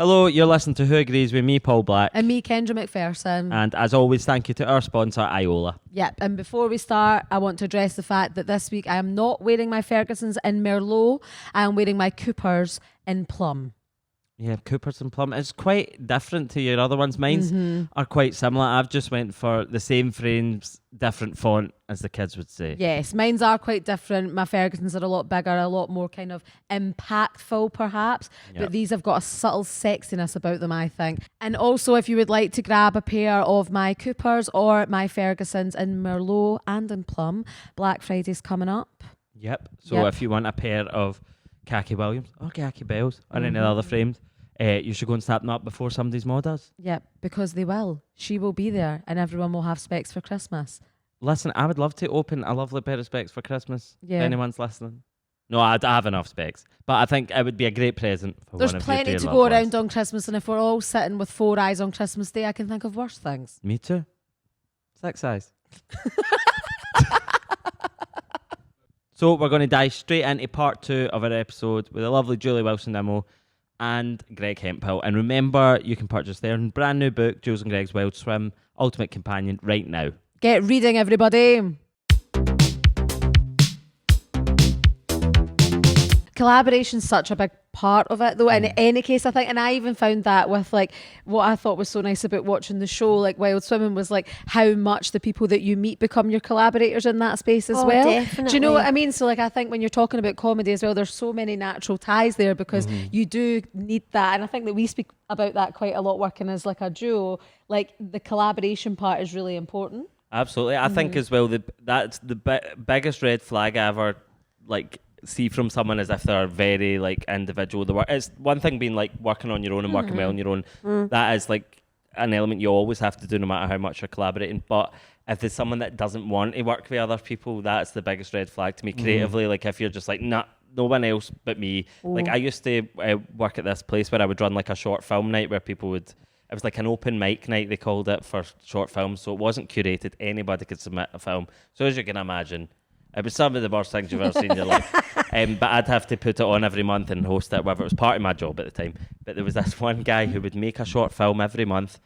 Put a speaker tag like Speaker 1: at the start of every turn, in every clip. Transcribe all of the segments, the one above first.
Speaker 1: Hello, you're listening to Who Agrees with me, Paul Black.
Speaker 2: And me, Kendra McPherson.
Speaker 1: And as always, thank you to our sponsor, Iola.
Speaker 2: Yep, and before we start, I want to address the fact that this week I am not wearing my Fergusons in Merlot. I am wearing my Coopers in Plum.
Speaker 1: Yeah, Coopers and Plum. It's quite different to your other ones. Mine are quite similar. I've just went for the same frames, different font, as the kids would say.
Speaker 2: Yes, mines are quite different. My Fergusons are a lot bigger, a lot more kind of impactful perhaps.
Speaker 1: Yep.
Speaker 2: But these have got a subtle sexiness about them, I think. And also, if you would like to grab a pair of my Coopers or my Fergusons in Merlot and in Plum, Black Friday's coming up.
Speaker 1: Yep. So if you want a pair of Khaki Williams or Khaki Bells or any of the other frames, you should go and snap them up before somebody's mod does.
Speaker 2: Yep, because they will. She will be there and everyone will have specs for Christmas.
Speaker 1: Listen, I would love to open a lovely pair of specs for Christmas.
Speaker 2: Yeah.
Speaker 1: If anyone's listening. No, I have enough specs. But I think it would be a great present for
Speaker 2: There's
Speaker 1: one of
Speaker 2: plenty
Speaker 1: your
Speaker 2: to
Speaker 1: dear
Speaker 2: go
Speaker 1: loved
Speaker 2: around
Speaker 1: ones.
Speaker 2: on Christmas, and if we're all sitting with 4 eyes on Christmas Day, I can think of worse things.
Speaker 1: Me too. 6 eyes. So we're going to dive straight into part 2 of our episode with the lovely Julie Wilson Nimmo and Greg Hemphill. And remember, you can purchase their brand new book, Jules and Greg's Wild Swim, Ultimate Companion, right now.
Speaker 2: Get reading, everybody. Collaboration's such a big part of it, though, in any case, I think. And I even found that with, like, what I thought was so nice about watching the show, like Wild Swimming, was like how much the people that you meet become your collaborators in that space as well.
Speaker 3: Definitely.
Speaker 2: Do you know what I mean? So, like, I think when you're talking about comedy as well, there's so many natural ties there because you do need that. And I think that we speak about that quite a lot working as like a duo. Like, the collaboration part is really important.
Speaker 1: Absolutely. I think as well, that's the biggest red flag I ever, like, see from someone as if they're very like individual. It's one thing being like working on your own and working well on your own. That is like an element you always have to do no matter how much you're collaborating. But if there's someone that doesn't want to work with other people, that's the biggest red flag to me creatively. Like if you're just like, nah, no one else but me. Like I used to work at this place where I would run like a short film night where people would, it was like an open mic night, they called it, for short films. So it wasn't curated. Anybody could submit a film. So as you can imagine, it was some of the worst things you've ever seen in your life. But I'd have to put it on every month and host it, whether it was part of my job at the time. But there was this one guy who would make a short film every month,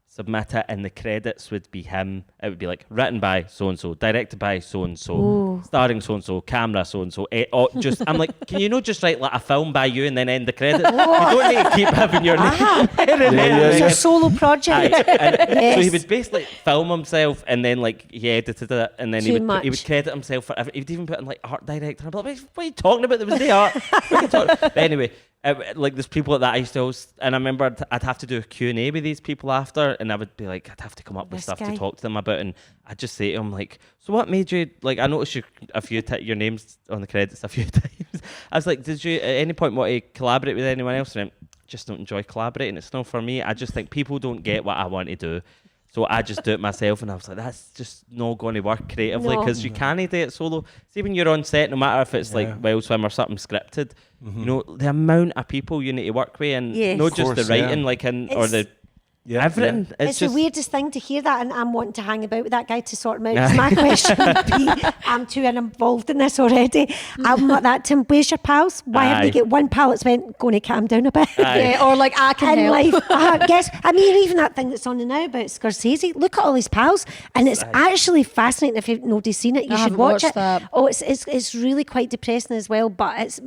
Speaker 1: submit it, and the credits would be him. It would be like written by so-and-so, directed by so-and-so, starring so-and-so, camera so-and-so. I'm like, can you not just write like a film by you and then end the credits? You don't need to keep having your name.
Speaker 3: It's a solo project.
Speaker 1: So he would basically film himself and then like he edited it and then he would credit himself for he would even put in like art director. I'm like, what are you talking about? There was no art. But anyway, like there's people like that I used to host, and I remember I'd have to do a Q&A with these people after, and I would be like, I'd have to come up with stuff to talk to them about, and I'd just say to them like, so what made you, like, I noticed your names on the credits a few times. I was like, did you at any point want to collaborate with anyone else? And I just don't enjoy collaborating. It's not for me. I just think people don't get what I want to do. So I just do it myself, and I was like, that's just not going to work creatively because you can't do it solo. See, when you're on set, no matter if it's like Wild Swim or something scripted, you know, the amount of people you need to work with, and not just the writing, like, or the everything.
Speaker 3: It's the weirdest thing to hear that, and I'm wanting to hang about with that guy to sort him out. 'Cause my question would be, I'm too involved in this already. I'm not that, Tim, where's your pals? Why haven't you get one pal that's going to calm down a bit?
Speaker 2: Yeah, or like, I can help.
Speaker 3: Life. Even that thing that's on the now about Scorsese, look at all his pals, and it's actually fascinating. If nobody's seen it, you should watch it.
Speaker 2: That.
Speaker 3: Oh, it's really quite depressing as well, but it's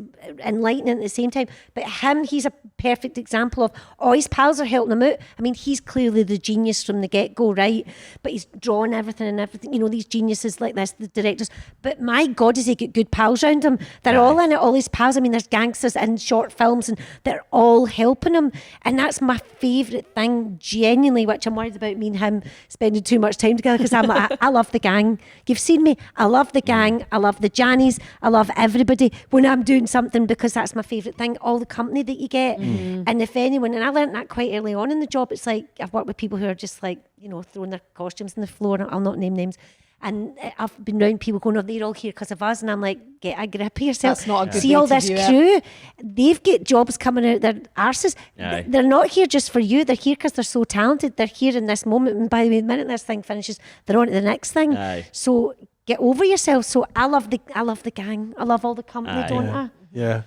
Speaker 3: enlightening at the same time. But he's a perfect example of all his pals are helping him out. I mean, he's clearly the genius from the get-go, right? But he's drawing everything, you know, these geniuses like this, the directors. But my God, does he get good pals around him? They're all in it, all his pals. I mean, there's gangsters in short films and they're all helping him. And that's my favourite thing, genuinely, which I'm worried about me and him spending too much time together, because I'm like, I love the gang. You've seen me. I love the gang. I love the Jannies. I love everybody when I'm doing something, because that's my favourite thing, all the company that you get. And if anyone, and I learned that quite early on in the job, it's like, I've worked with people who are just like, you know, throwing their costumes on the floor, and I'll not name names. And I've been around people going, oh, they're all here because of us. And I'm like, get a grip of yourself.
Speaker 2: That's not a good
Speaker 3: See
Speaker 2: way
Speaker 3: all
Speaker 2: to
Speaker 3: this
Speaker 2: view it.
Speaker 3: crew? They've got jobs coming out their arses. They're not here just for you. They're here because they're so talented. They're here in this moment. And by the way, the minute this thing finishes, they're on to the next thing. So get over yourself. So I love the gang. I love all the company, don't I?
Speaker 4: Yeah.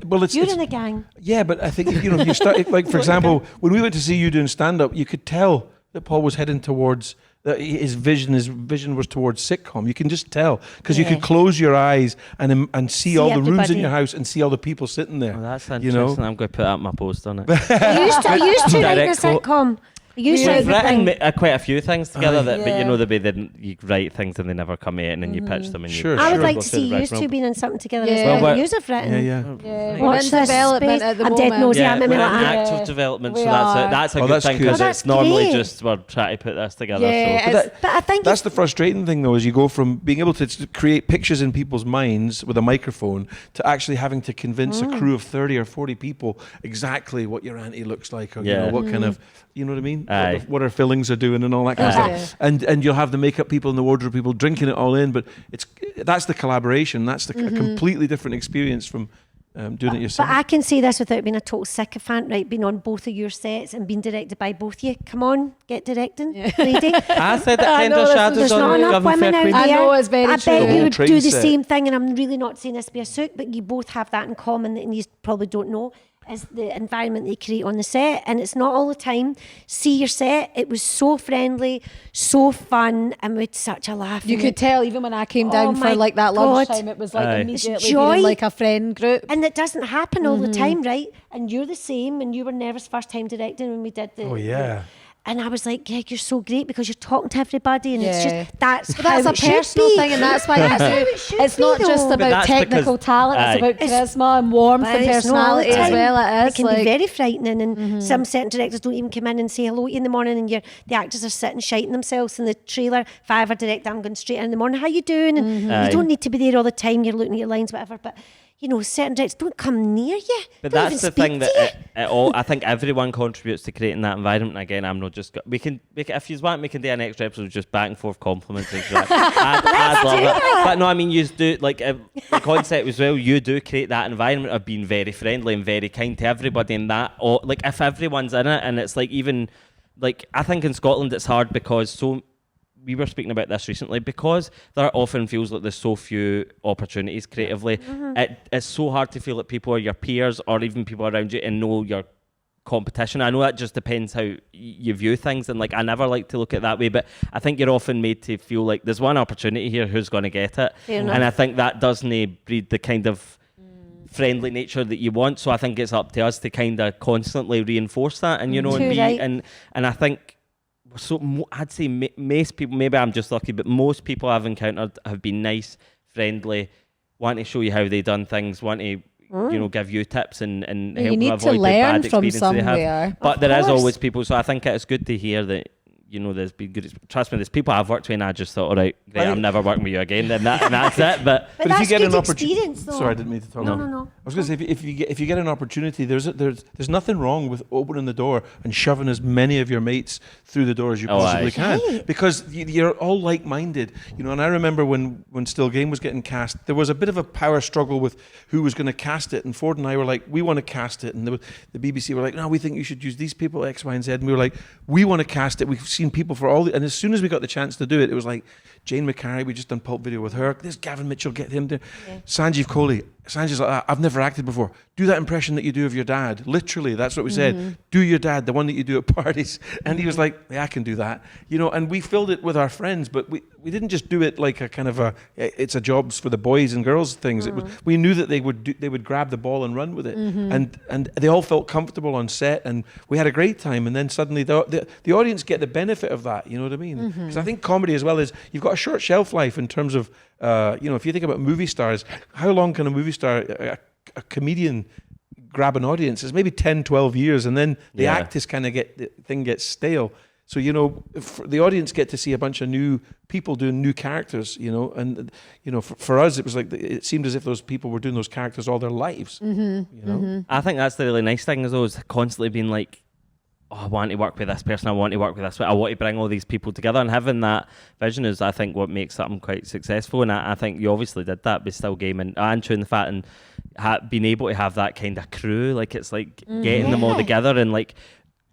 Speaker 4: Well,
Speaker 3: You're in a gang.
Speaker 4: Yeah, but I think if you start like for example, when we went to see you doing stand up, you could tell that Paul was heading towards his vision was towards sitcom. You can just tell because you could close your eyes and see all the rooms in
Speaker 3: everybody.
Speaker 4: your house and see all the people sitting there.
Speaker 1: Well, that's interesting. I'm going to put up my post on it.
Speaker 3: I used to write in a
Speaker 1: Direct quote.
Speaker 3: sitcom. I used to
Speaker 1: We've
Speaker 3: write
Speaker 1: written
Speaker 3: everything.
Speaker 1: quite a few things together,
Speaker 4: Aye.
Speaker 1: but you know the way that you write things and they never come out, and then you pitch them. And
Speaker 4: Sure,
Speaker 1: you
Speaker 3: I would
Speaker 4: sure.
Speaker 3: like
Speaker 1: go
Speaker 3: to
Speaker 1: through
Speaker 3: see
Speaker 1: the
Speaker 3: you
Speaker 1: rigmarole.
Speaker 3: two being in something together
Speaker 2: Yeah.
Speaker 3: as well.
Speaker 1: Well,
Speaker 3: Yous have written.
Speaker 4: Yeah.
Speaker 2: Yeah,
Speaker 3: Watch
Speaker 2: we're in
Speaker 3: this
Speaker 2: development
Speaker 3: space.
Speaker 2: at the
Speaker 3: I'm
Speaker 2: moment.
Speaker 3: dead nosy.
Speaker 1: Yeah,
Speaker 3: I'm in
Speaker 1: we're in
Speaker 3: my
Speaker 1: active
Speaker 2: Yeah.
Speaker 1: development,
Speaker 2: We
Speaker 1: so
Speaker 2: are.
Speaker 1: that's a
Speaker 4: Oh,
Speaker 1: good
Speaker 4: that's
Speaker 1: thing
Speaker 4: cool.
Speaker 1: because
Speaker 3: Oh,
Speaker 1: it's
Speaker 3: that's
Speaker 1: normally
Speaker 3: great.
Speaker 1: just we're trying to put this together.
Speaker 2: Yeah,
Speaker 1: So.
Speaker 2: it's-
Speaker 3: But I think
Speaker 4: That's the frustrating thing, though, is you go from being able to create pictures in people's minds with a microphone to actually having to convince a crew of 30 or 40 people exactly what your auntie looks like, or
Speaker 1: Yeah.
Speaker 4: what kind of, you know what I mean?
Speaker 1: Aye.
Speaker 4: What her fillings are doing and all that kind
Speaker 1: Aye.
Speaker 4: of stuff. And you'll have the makeup people and the wardrobe people drinking it all in, but that's the collaboration. That's a completely different experience from doing it yourself.
Speaker 3: But I can say this without being a total sycophant, right? Being on both of your sets and being directed by both of you. Come on, get directing, lady.
Speaker 1: I said that
Speaker 2: I
Speaker 1: kind
Speaker 2: know
Speaker 1: of
Speaker 2: this is-
Speaker 1: shadows
Speaker 3: There's
Speaker 1: on
Speaker 3: not enough
Speaker 1: Government
Speaker 3: women
Speaker 1: Fair
Speaker 3: out
Speaker 1: Queen.
Speaker 3: there.
Speaker 2: I know, it's very
Speaker 3: I
Speaker 2: true.
Speaker 3: bet
Speaker 2: The
Speaker 3: you
Speaker 4: whole
Speaker 3: would
Speaker 4: train
Speaker 3: do the
Speaker 4: set.
Speaker 3: same thing, and I'm really not saying this to be a sook, but you both have that in common that you probably don't know. Is the environment they create on the set, and it's not all the time. See your set; it was so friendly, so fun, and we had such a laugh.
Speaker 2: You
Speaker 3: in
Speaker 2: could
Speaker 3: it.
Speaker 2: tell even when I came
Speaker 3: Oh
Speaker 2: down
Speaker 3: my
Speaker 2: for like that
Speaker 3: God.
Speaker 2: lunchtime, it was like
Speaker 1: Aye.
Speaker 2: immediately
Speaker 3: It's joy.
Speaker 2: being like a friend group.
Speaker 3: And it doesn't happen all the time, right? And you're the same, and you were nervous first time directing when we did the.
Speaker 4: Oh, yeah.
Speaker 3: And I was like, Greg, you're so great because you're talking to everybody, and it's
Speaker 2: Yeah.
Speaker 3: just that's
Speaker 2: But that's
Speaker 3: how
Speaker 2: a
Speaker 3: it should
Speaker 2: personal
Speaker 3: be.
Speaker 2: thing, and that's why
Speaker 3: That's how
Speaker 2: you
Speaker 3: it
Speaker 2: do.
Speaker 3: should
Speaker 2: It's
Speaker 3: be,
Speaker 2: not just
Speaker 3: though.
Speaker 1: But
Speaker 2: about
Speaker 1: that's
Speaker 2: technical
Speaker 1: because-
Speaker 2: talent;
Speaker 1: Aye.
Speaker 2: it's about charisma and warmth
Speaker 3: But
Speaker 2: and
Speaker 3: it's not all the
Speaker 2: personality as
Speaker 3: time.
Speaker 2: well. It is
Speaker 3: can
Speaker 2: like
Speaker 3: be very frightening, and some certain directors don't even come in and say hello to you in the morning, and the actors are sitting shiting themselves in the trailer. If I ever direct, I'm going straight in the morning. How you doing? And
Speaker 1: Aye.
Speaker 3: you don't need to be there all the time. You're looking at your lines, whatever. But certain directors don't come near you.
Speaker 1: But
Speaker 3: Don't
Speaker 1: that's
Speaker 3: even
Speaker 1: the
Speaker 3: speak
Speaker 1: thing
Speaker 3: to
Speaker 1: that
Speaker 3: you.
Speaker 1: all I think everyone contributes to creating that environment. Again, I'm not just we can if you want, we can do an extra episode of just back and forth compliments. And shit. I'd love it. But no, I mean, you do like the concept as well. You do create that environment of being very friendly and very kind to everybody, and that or like if everyone's in it, and it's like even like I think in Scotland it's hard because we were speaking about this recently because there often feels like there's so few opportunities creatively. It's so hard to feel like people are your peers or even people around you and know your competition. I know that just depends how you view things, and like I never like to look at it that way, but I think you're often made to feel like there's one opportunity here, who's going to get it?
Speaker 3: Fair enough.
Speaker 1: And I think that doesn't breed the kind of friendly nature that you want. So I think it's up to us to kind of constantly reinforce that, and and
Speaker 3: Too
Speaker 1: be
Speaker 3: right.
Speaker 1: and I think. So I'd say most people, maybe I'm just lucky, but most people I've encountered have been nice, friendly, want to show you how they done things, want to give you tips and
Speaker 2: You
Speaker 1: help
Speaker 2: need
Speaker 1: them
Speaker 2: to
Speaker 1: avoid the
Speaker 2: learn
Speaker 1: bad
Speaker 2: from
Speaker 1: experiences they have.
Speaker 2: somewhere.
Speaker 1: But
Speaker 3: Of
Speaker 1: there is
Speaker 3: course.
Speaker 1: always people, so I think it's good to hear that there's been good. Trust me, there's people I've worked with, and I just thought, all right, great, I'm never working with you again. Then that's it. But
Speaker 3: But
Speaker 4: if you
Speaker 3: that's
Speaker 4: get
Speaker 3: good
Speaker 4: an opportunity,
Speaker 3: experience, though.
Speaker 4: sorry, I didn't mean to talk.
Speaker 3: No.
Speaker 4: I was going to say if you get an opportunity, there's nothing wrong with opening the door and shoving as many of your mates through the door as you
Speaker 1: Oh,
Speaker 4: possibly
Speaker 1: aye.
Speaker 4: can,
Speaker 3: Right.
Speaker 4: because you're all like-minded, And I remember when Still Game was getting cast, there was a bit of a power struggle with who was going to cast it, and Ford and I were like, we want to cast it, and the BBC were like, no, we think you should use these people X, Y, and Z, and we were like, we want to cast it. We've seen people for and as soon as we got the chance to do it, it was like Jane McCarry, we just done Pulp Video with her. There's Gavin Mitchell, get him to Sanjeev Kohli. Sanjiv's like, I've never acted before. Do that impression that you do of your dad. Literally, that's what we said. Do your dad, the one that you do at parties. And he was like, yeah, I can do that. And we filled it with our friends, but we didn't just do it like a kind of it's a jobs for the boys and girls things. It was, we knew that they would grab the ball and run with it. And they all felt comfortable on set, and we had a great time. And then suddenly the audience get the benefit of that, you know what I mean? Because I think comedy as well is, you've got a short shelf life in terms of, if you think about movie stars, how long can a movie star, a comedian grab an audience? It's maybe 10, 12 years, and then the act is kind of the thing gets stale. So, if the audience get to see a bunch of new people doing new characters, and, for us, it was like, it seemed as if those people were doing those characters all their lives,
Speaker 1: I think that's the really nice thing, is constantly being like, oh, I want to work with this person, I want to work with this, I want to bring all these people together, and having that vision is, I think, what makes something quite successful. And I think you obviously did that with Still Game and Chewing the Fat, and being able to have that kind of crew, like it's like getting them all together, and like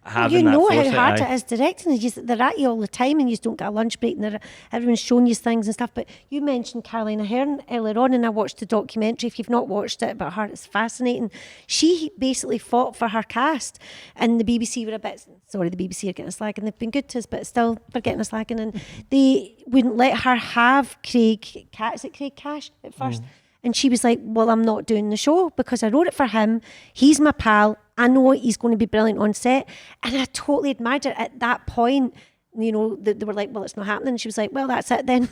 Speaker 1: having
Speaker 3: you
Speaker 1: that
Speaker 3: know how
Speaker 1: foresight,
Speaker 3: hard
Speaker 1: aye.
Speaker 3: it is directing. They're at you all the time, and you don't get a lunch break, and everyone's showing you things and stuff. But you mentioned Caroline Aherne earlier on, and I watched the documentary. If you've not watched it about her, it's fascinating. She basically fought for her cast, and the BBC were a bit sorry. The BBC are getting a slagging. They've been good to us, but still they're getting a slagging, and they wouldn't let her have Craig. Is it Craig Cash at first? And she was like, well, I'm not doing the show because I wrote it for him. He's my pal. I know he's going to be brilliant on set. And I totally admired it at that point. You know, they were like, well, it's not happening. And she was like, well, that's it then.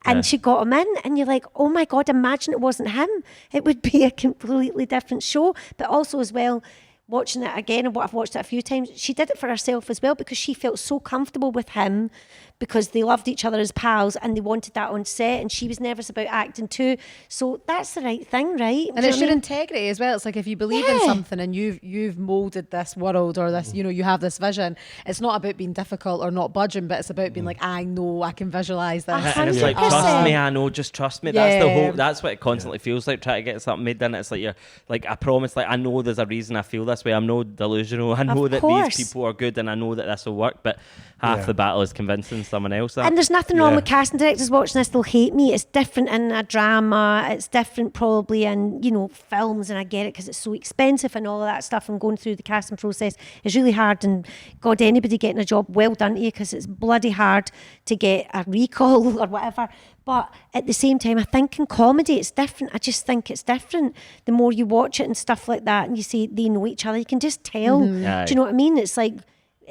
Speaker 3: And she got him in. And you're like, oh my God, imagine it wasn't him. It would be a completely different show. But also as well, watching it again, and what I've watched it a few times, she did it for herself as well because she felt so comfortable with him because they loved each other as pals and they wanted that on set, and she was nervous about acting too. So that's the right thing, right?
Speaker 2: And it's your integrity as well. It's like if you believe in something and you've molded this world or this, you know, you have this vision, it's not about being difficult or not budging, but it's about being like, I know, I can visualize this.
Speaker 1: And it's like, trust me, I know, just trust me. That's the whole, that's what it constantly feels like, trying to get something made. Then it's like, you're like, I promise, like, I know there's a reason I feel this way. I'm no delusional. I know that these people are good and I know that this will work, but half the battle is convincing someone else that.
Speaker 3: And there's nothing wrong with casting directors watching this, they'll hate me. It's different in a drama, it's different probably in, you know, films, and I get it because it's so expensive and all of that stuff, and going through the casting process is really hard, and God, anybody getting a job, well done to you, because it's bloody hard to get a recall or whatever. But at the same time, I think in comedy it's different. I just think it's different. The more you watch it and stuff like that, and you see they know each other, you can just tell. Do you know what I mean? It's like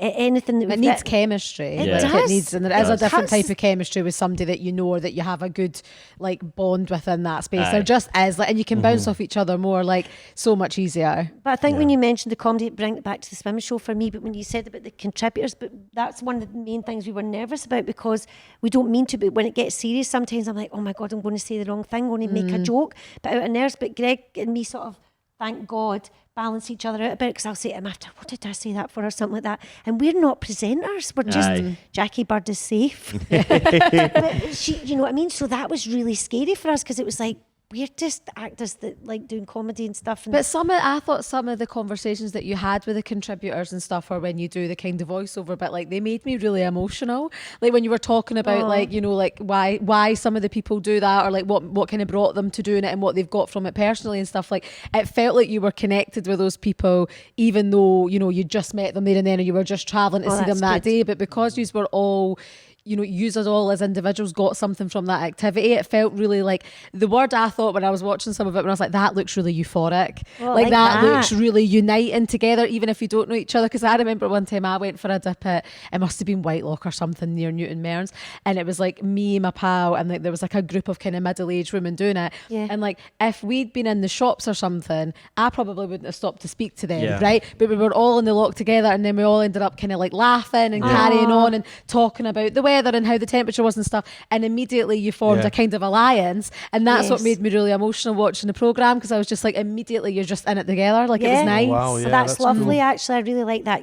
Speaker 3: anything that
Speaker 2: it needs chemistry.
Speaker 3: It
Speaker 2: like,
Speaker 3: does.
Speaker 2: It needs, and there is a different
Speaker 3: That's-
Speaker 2: type of chemistry with somebody that you know, or that you have a good like bond within that space.
Speaker 1: Aye.
Speaker 2: There just is, like, and you can bounce off each other more, like so much easier.
Speaker 3: But I think when you mentioned the comedy, bring it back to the swimming show for me. But when you said about the contributors, but that's one of the main things we were nervous about, because we don't mean to. But when it gets serious, sometimes I'm like, oh my God, I'm going to say the wrong thing, I'm going to make a joke. But out of nerves, but Greg and me sort of, thank God, balance each other out a bit, because I'll say to him after, what did I say that for, or something like that. And we're not presenters, we're just Jackie Bird is safe. But she, you know what I mean? So that was really scary for us, because it was like, we're just actors that like doing comedy and stuff. And
Speaker 2: But I thought some of the conversations that you had with the contributors and stuff, or when you do the kind of voiceover bit, like they made me really emotional. Like when you were talking about like, you know, like why some of the people do that, or like what kind of brought them to doing it and what they've got from it personally and stuff. Like it felt like you were connected with those people, even though, you know, you just met them there and then, or you were just traveling to see them that day. But because you were all, you know, use us all as individuals got something from that activity. It felt really like, the word I thought when I was watching some of it, when I was like, that looks really euphoric. Like that looks really uniting together, even if you don't know each other. Because I remember one time I went for a dip at, it must have been Whitelock or something near Newton Mearns, and it was like me, my pal, and like there was like a group of kind of middle-aged women doing it. And like if we'd been in the shops or something, I probably wouldn't have stopped to speak to them, right? But we were all in the lock together, and then we all ended up kind of like laughing and carrying on and talking about the weather and how the temperature was and stuff, and immediately you formed a kind of alliance, and that's what made me really emotional watching the programme, because I was just like, immediately you're just in it together, like it was nice.
Speaker 4: Wow,
Speaker 3: So that's lovely, cool. Actually, I really like that.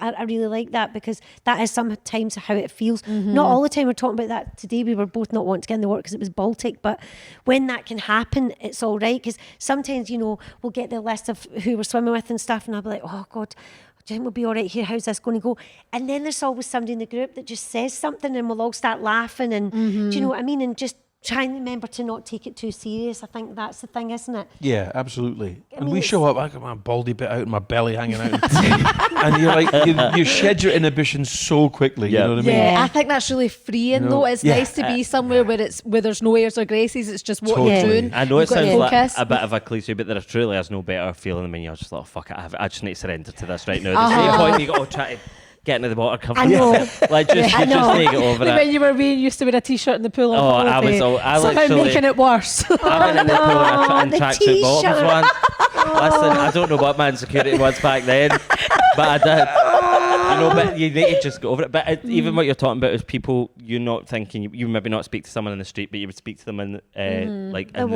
Speaker 3: I really like that, because that is sometimes how it feels. Not all the time. We're talking about that today. We were both not wanting to get in the water because it was Baltic, but when that can happen, it's all right, because sometimes, you know, we'll get the list of who we're swimming with and stuff, and I'll be like, oh God, do you think we'll be all right here? How's this going to go? And then there's always somebody in the group that just says something, and we'll all start laughing, and do you know what I mean? And just try and remember to not take it too serious. I think that's the thing, isn't it?
Speaker 4: Yeah, absolutely. And
Speaker 3: mean,
Speaker 4: we show up, I got my baldy bit out and my belly hanging out. And you're like, you shed your inhibitions so quickly, you know what I mean?
Speaker 2: Yeah, I think that's really freeing though. It's nice to be somewhere where there's no airs or graces, it's just what you're doing.
Speaker 1: I know it
Speaker 2: You've got to
Speaker 1: sounds like
Speaker 2: focus.
Speaker 1: a bit of a cliche, but there truly is no better feeling than when you're just like, oh, fuck it, I just need to surrender to this right now. There's no point you got to try to get into the water comfortably.
Speaker 3: I know.
Speaker 1: Like just need to get over
Speaker 2: Like
Speaker 1: it.
Speaker 2: when you were being used to wear a t-shirt in the pool,
Speaker 1: I
Speaker 2: somehow
Speaker 1: literally
Speaker 2: making it worse.
Speaker 1: I went in the pool in
Speaker 3: the
Speaker 1: tracksuit bottoms
Speaker 3: t-shirt.
Speaker 1: once. Listen, I don't know what my insecurity was back then, but I did. You know, but you need to just go over it. But even what you're talking about is people, you're not thinking, you maybe not speak to someone in the street, but you would speak to them in like in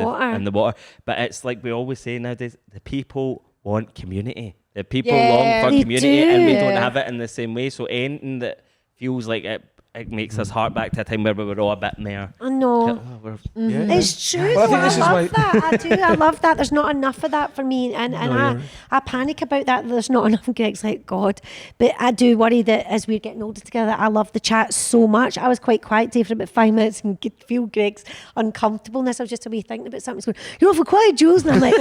Speaker 1: the water. But it's like we always say nowadays, the people want community. The people long for community, and we don't have it in the same way. So anything that feels like it it makes us hark back to a time where we were all a bit more.
Speaker 3: I know.
Speaker 4: Yeah.
Speaker 3: It's true.
Speaker 4: Well, I
Speaker 3: though.
Speaker 4: think this is
Speaker 3: I
Speaker 4: why-
Speaker 3: love that. I do. I love that. There's not enough of that for me, and
Speaker 4: No, you're right.
Speaker 3: I panic about that. There's not enough. Greg's like God, but I do worry that as we're getting older together, I love the chat so much. I was quite quiet today for about 5 minutes and could feel Greg's uncomfortableness. I was just away thinking about something. He's going, "You're awful quiet, Jules," and I'm like,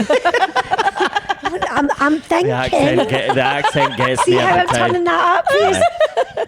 Speaker 3: I'm thinking.
Speaker 1: The accent gets
Speaker 3: See
Speaker 1: me
Speaker 3: how I'm
Speaker 1: every time.
Speaker 3: turning that up? Yes.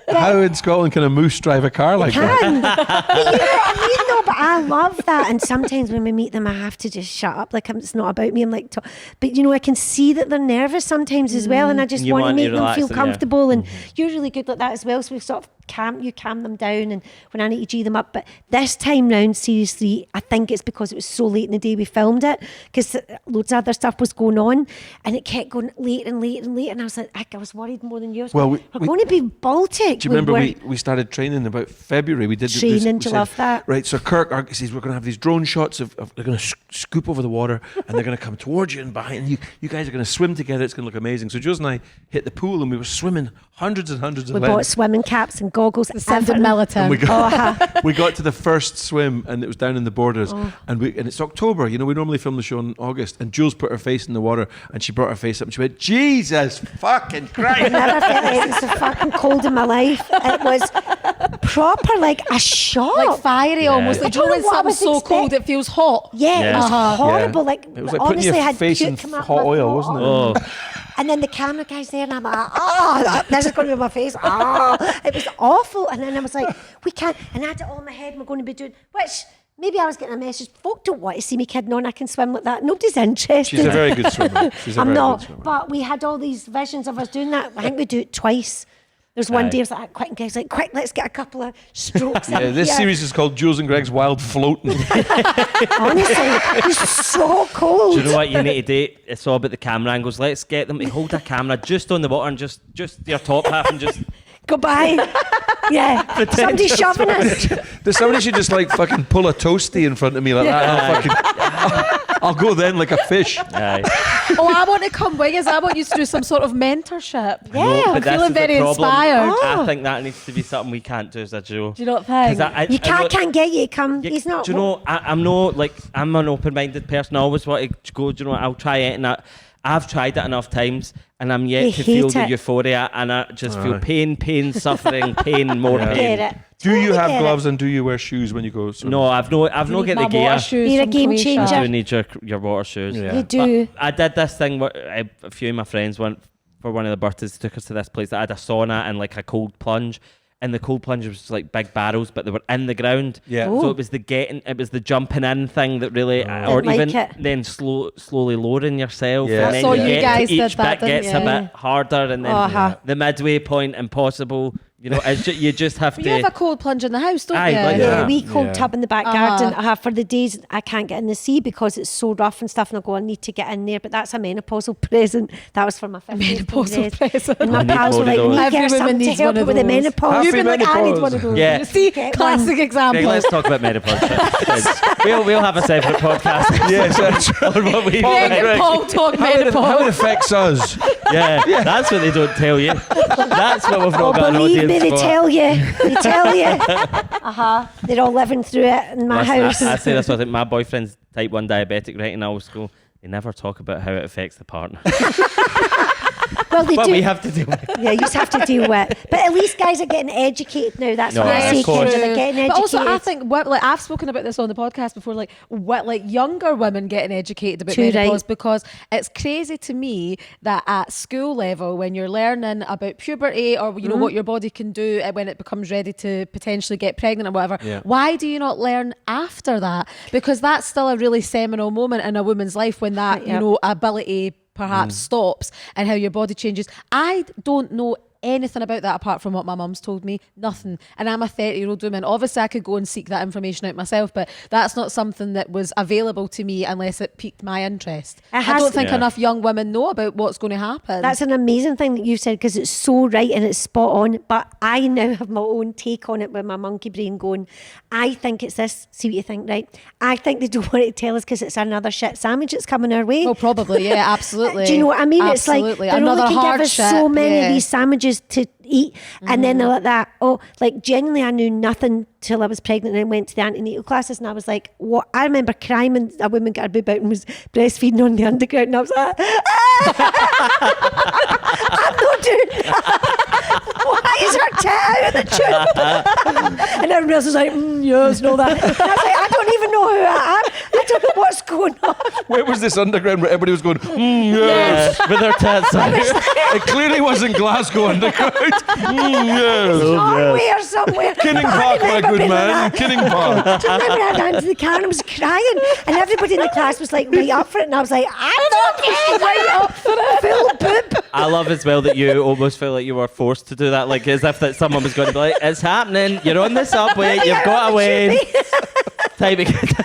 Speaker 4: How in Scotland can a moose drive a car like that?
Speaker 3: Can. But you know what I mean, though? But I love that. And sometimes when we meet them, I have to just shut up. Like, it's not about me. I'm like, but you know, I can see that they're nervous sometimes as well. And I just
Speaker 1: You
Speaker 3: want to
Speaker 1: want
Speaker 3: make
Speaker 1: to
Speaker 3: them
Speaker 1: relax
Speaker 3: feel
Speaker 1: them, yeah.
Speaker 3: comfortable. And you're really good like that as well. So we sort of calm them down. And when I need to G them up. But this time round, series 3, I think it's because it was so late in the day we filmed it. Because loads of other stuff was going on. And it kept going late and late and late. And I was like, I was worried more than you.
Speaker 4: Well,
Speaker 3: we're
Speaker 4: we-
Speaker 3: going to be Baltic.
Speaker 4: Do you remember we started training about February? We did
Speaker 3: Training,
Speaker 4: we
Speaker 3: do you love that?
Speaker 4: Right, so Kirk says we're going to have these drone shots of they're going to scoop over the water and they're going to come towards you and behind you. You guys are going to swim together. It's going to look amazing. So Jules and I hit the pool and we were swimming hundreds and hundreds
Speaker 3: We
Speaker 4: of
Speaker 3: bought
Speaker 4: lengths.
Speaker 3: swimming caps and goggles.
Speaker 2: Sounded
Speaker 3: everything.
Speaker 2: militant.
Speaker 4: And we got,
Speaker 3: Oh,
Speaker 4: we got to the first swim and it was down in the Borders and it's October. You know, we normally film the show in August and Jules put her face in the water and she brought her face up and she went, Jesus fucking Christ.
Speaker 3: never felt like it was so fucking cold in my life. It was proper like a shock.
Speaker 2: Like fiery almost. Like, do you know when
Speaker 3: I don't know what I
Speaker 2: something's
Speaker 3: was
Speaker 2: so cold it feels hot?
Speaker 3: yeah, it was
Speaker 1: Yeah.
Speaker 3: horrible. Like
Speaker 4: It was like putting
Speaker 3: honestly, I
Speaker 4: your
Speaker 3: had
Speaker 4: face in
Speaker 3: puke come out
Speaker 4: hot
Speaker 3: my
Speaker 4: oil,
Speaker 3: throat.
Speaker 4: wasn't it?
Speaker 1: Oh,
Speaker 3: And then the camera guy's there, and I'm like, oh, this is going to be my face. Oh, it was awful. And then I was like, we can't. And I had it all in my head. We're going to be doing which. Maybe I was getting a message. Folk don't want to see me kidding on. I can swim like that. Nobody's interested.
Speaker 4: She's a very good swimmer. She's a
Speaker 3: I'm
Speaker 4: very
Speaker 3: not.
Speaker 4: good swimmer.
Speaker 3: But we had all these visions of us doing that. I think we do it twice. There's one
Speaker 1: Aye.
Speaker 3: day I was like, quick, and Greg's like, quick, let's get a couple of strokes
Speaker 4: Yeah,
Speaker 3: in
Speaker 4: this
Speaker 3: here.
Speaker 4: series is called Jules and Greg's Wild Floating.
Speaker 3: Honestly, it's so cold.
Speaker 1: do you know what you need to do? It's all about the camera angles. Let's get them to hold a camera just on the water and just your top half and just.
Speaker 3: Goodbye. Yeah. Somebody's shoving us.
Speaker 4: Somebody should just like fucking pull a toasty in front of me like that. I'll go then like a fish.
Speaker 1: Aye.
Speaker 2: Oh, I want to come with us. I want you to do some sort of mentorship.
Speaker 3: Yeah.
Speaker 1: No,
Speaker 2: I'm
Speaker 1: but this
Speaker 2: feeling
Speaker 1: is the
Speaker 2: very
Speaker 1: problem.
Speaker 2: inspired.
Speaker 1: I think that needs to be something we can't do as a duo.
Speaker 2: Do you not think?
Speaker 3: You can't get you to come. He's not.
Speaker 1: Do you know? I'm an open-minded person. I always want to go. Do you know what? I'll try it, and I've tried it enough times, and I'm yet
Speaker 3: You
Speaker 1: to feel
Speaker 3: hate
Speaker 1: the
Speaker 3: it.
Speaker 1: euphoria, and I just feel pain, suffering, pain, more
Speaker 4: Yeah.
Speaker 1: pain.
Speaker 3: Get it.
Speaker 4: Do you
Speaker 3: Totally
Speaker 4: have
Speaker 3: get it.
Speaker 4: gloves and do you wear shoes when you go swimming?
Speaker 1: No, I've no got the
Speaker 2: My
Speaker 1: gear.
Speaker 2: water shoes
Speaker 3: You're a
Speaker 2: from
Speaker 3: game
Speaker 2: Croatia.
Speaker 3: changer.
Speaker 1: I do need your water shoes.
Speaker 4: Yeah.
Speaker 3: You do.
Speaker 1: But I did this thing where a few of my friends went for one of the birthdays, took us to this place that had a sauna and like a cold plunge. And the cold plunge was like big barrels, but they were in the ground.
Speaker 4: Yeah.
Speaker 3: Oh.
Speaker 1: So it was the jumping in thing that really, or
Speaker 3: Didn't like
Speaker 1: even
Speaker 3: it.
Speaker 1: then slowly lowering yourself.
Speaker 4: Yeah.
Speaker 1: And then
Speaker 2: I saw
Speaker 1: you
Speaker 2: you
Speaker 1: get
Speaker 2: guys
Speaker 1: to each
Speaker 2: did that,
Speaker 1: bit gets
Speaker 2: didn't
Speaker 1: a
Speaker 2: you?
Speaker 1: bit harder, and then
Speaker 3: Uh-huh.
Speaker 1: the midway point impossible. You know, you just have
Speaker 2: But
Speaker 1: to.
Speaker 2: you have a cold plunge in the house, don't
Speaker 1: Aye,
Speaker 2: you?
Speaker 1: like
Speaker 3: Yeah,
Speaker 1: that.
Speaker 3: a wee cold
Speaker 4: Yeah.
Speaker 3: tub in the back
Speaker 2: Uh-huh.
Speaker 3: garden. For the days I can't get in the sea because it's so rough and stuff, and I go, I need to get in there. But that's a menopausal present. That was for my 50th
Speaker 2: Menopausal present.
Speaker 3: And my
Speaker 1: I need
Speaker 3: pals
Speaker 1: more
Speaker 3: were
Speaker 1: of
Speaker 3: like, we
Speaker 1: those.
Speaker 3: need to get her
Speaker 2: Every woman
Speaker 3: something to
Speaker 2: needs
Speaker 3: help
Speaker 2: one
Speaker 3: her
Speaker 2: of
Speaker 3: with the
Speaker 2: those.
Speaker 3: menopause.
Speaker 4: Happy
Speaker 2: You've been like, I need
Speaker 4: menopause.
Speaker 2: one of those.
Speaker 1: Yeah.
Speaker 2: You see,
Speaker 3: Get
Speaker 2: classic
Speaker 3: one.
Speaker 2: example.
Speaker 1: Okay, let's talk about menopause. we'll have a separate podcast.
Speaker 4: Yes, that's right.
Speaker 1: on what we
Speaker 2: Greg
Speaker 1: think.
Speaker 2: and Paul talk
Speaker 4: How it
Speaker 2: menopause.
Speaker 4: affects us.
Speaker 1: Yeah, that's what they don't tell you. That's what we've
Speaker 3: Oh,
Speaker 1: not got an
Speaker 3: believe
Speaker 1: audience
Speaker 3: me, they
Speaker 1: for.
Speaker 3: tell you. They tell you. They're all living through it in my
Speaker 1: Listen,
Speaker 3: house.
Speaker 1: I say this, I think my boyfriend's type 1 diabetic, right? And I always go, they never talk about how it affects the partner.
Speaker 3: Well, they
Speaker 1: But
Speaker 3: do.
Speaker 1: we have to deal with it.
Speaker 3: Yeah, you just have to deal with it. But at least guys are getting educated now. That's
Speaker 1: No,
Speaker 3: what I
Speaker 1: of
Speaker 3: say,
Speaker 1: course.
Speaker 3: Kendra. They're getting
Speaker 2: But
Speaker 3: educated.
Speaker 2: also, I think like I've spoken about this on the podcast before, like younger women getting educated about
Speaker 3: Too
Speaker 2: menopause
Speaker 3: right.
Speaker 2: because it's crazy to me that at school level, when you're learning about puberty or you know
Speaker 3: Mm-hmm.
Speaker 2: what your body can do when it becomes ready to potentially get pregnant or whatever,
Speaker 4: Yeah.
Speaker 2: why do you not learn after that? Because that's still a really seminal moment in a woman's life when that you
Speaker 3: Yep.
Speaker 2: know ability perhaps stops and how your body changes. I don't know anything about that apart from what my mum's told me. Nothing. And I'm a 30-year-old woman. Obviously I could go and seek that information out myself, but that's not something that was available to me unless it piqued my interest. I
Speaker 3: has-
Speaker 2: don't think
Speaker 1: Yeah.
Speaker 2: enough young women know about what's going to happen.
Speaker 3: That's an amazing thing that you said because it's so right and it's spot on. But I now have my own take on it with my monkey brain going, I think it's this. See what you think, right? I think they don't want to tell us because it's another shit sandwich that's coming our way.
Speaker 2: Oh, probably, yeah, absolutely.
Speaker 3: Do you know what I mean? It's like
Speaker 2: Absolutely.
Speaker 3: they're
Speaker 2: Another
Speaker 3: only can give us so
Speaker 2: hardship,
Speaker 3: many
Speaker 2: yeah.
Speaker 3: of these sandwiches sandwiches to eat, and then they're like that. Oh, like genuinely, I knew nothing till I was pregnant and went to the antenatal classes, and I was like, what? I remember crying when a woman got her boob out and was breastfeeding on the underground, and I was like, I'm not doing that. Why is her tit out of the tube? And everyone else was like, yes, and all that. And I was like, I don't even know who I am. I don't know what's going on.
Speaker 4: Where was this underground where everybody was going, yes.
Speaker 1: With their tits out.
Speaker 4: It clearly wasn't Glasgow underground. Yes.
Speaker 3: Norway or somewhere.
Speaker 4: Kidding
Speaker 3: But I
Speaker 4: Park, my
Speaker 3: remember
Speaker 4: good
Speaker 3: being like
Speaker 4: man.
Speaker 3: that.
Speaker 4: Kidding Park.
Speaker 3: Do you remember I ran into the car and I was crying, and everybody in the class was like right up for it, and I was like, I'm not getting right up for it. Full boob.
Speaker 1: I love as well that you almost feel like you were forced to do that, like as if that someone was going to be like, it's happening, you're on the subway, you've got to win. Time to get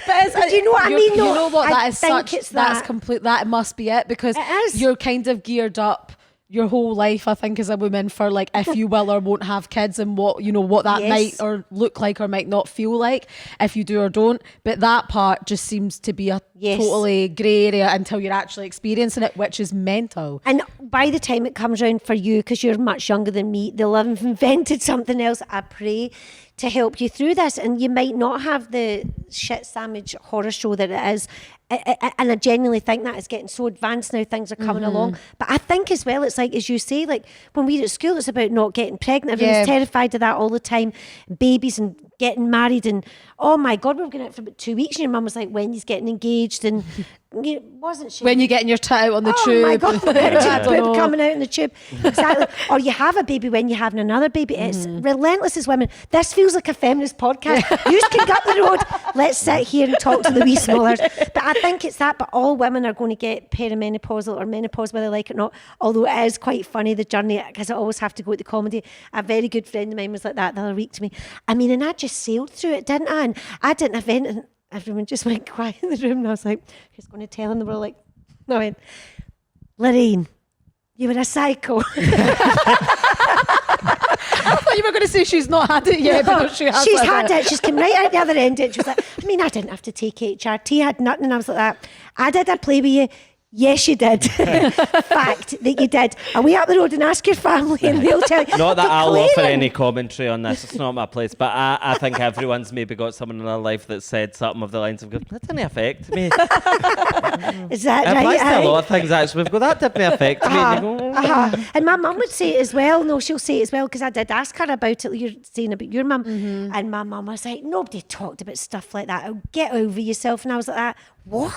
Speaker 3: But do you know what I mean?
Speaker 2: You
Speaker 3: No,
Speaker 2: know what?
Speaker 3: I
Speaker 2: That is
Speaker 3: think
Speaker 2: such.
Speaker 3: it's
Speaker 2: That's
Speaker 3: that.
Speaker 2: complete. That must be it, because
Speaker 3: It is.
Speaker 2: you're kind of geared up your whole life, I think, as a woman for like if you will or won't have kids, and what what that
Speaker 3: Yes.
Speaker 2: might or look like or might not feel like if you do or don't. But that part just seems to be a
Speaker 3: Yes.
Speaker 2: totally grey area until you're actually experiencing it, which is mental.
Speaker 3: And by the time it comes around for you, because you're much younger than me, they'll have invented something else, I pray, to help you through this. And you might not have the shit sandwich horror show that it is. And I genuinely think that it's getting so advanced now, things are coming along. But I think as well, it's like, as you say, like when we were at school, it's about not getting pregnant. Everyone's
Speaker 2: Yeah.
Speaker 3: terrified of that all the time. Babies and getting married, and oh my God, we were going out for about 2 weeks, and your mum was like, when he's getting engaged, and wasn't she?
Speaker 2: When you're getting your tit out on the tube.
Speaker 3: Oh my God,
Speaker 2: I don't
Speaker 3: boob
Speaker 2: know.
Speaker 3: coming out in the tube. Exactly. Or you have a baby when you're having another baby. It's relentless as women. This feels like a feminist podcast. You can go up the road. Let's sit here and talk to the wee smallers. But I think it's that. But all women are going to get perimenopausal or menopause, whether they like it or not. Although it is quite funny, the journey, because I always have to go to the comedy. A very good friend of mine was like that the other week to me. I mean, and I just sailed through it, didn't I? And I didn't have anything. Everyone just went quiet in the room, and I was like, who's going to tell? And they were like, no, I went, Lorraine, you were a psycho.
Speaker 2: I thought you were going to say she's not had it yet, because she has.
Speaker 3: She's had it. She's come right out the other end. She was like, I mean, I didn't have to take HRT. I had nothing. And I was like that. I did a play with you. Yes, you did. Fact that you did. And we up the road and ask your family, and they'll tell you.
Speaker 1: Not that I'll offer
Speaker 3: Declaring.
Speaker 1: any commentary on this. It's not my place. But I think everyone's maybe got someone in their life that said something of the lines of, that didn't affect me.
Speaker 3: Is that
Speaker 1: It
Speaker 3: right?
Speaker 1: applies to
Speaker 3: Aye.
Speaker 1: a lot of things, actually. We've got that didn't affect me. And you go,
Speaker 3: And my mum would say it as well. No, she'll say it as well, because I did ask her about it. You're saying about your mum. And my mum was like, nobody talked about stuff like that. Oh, get over yourself. And I was like that. What?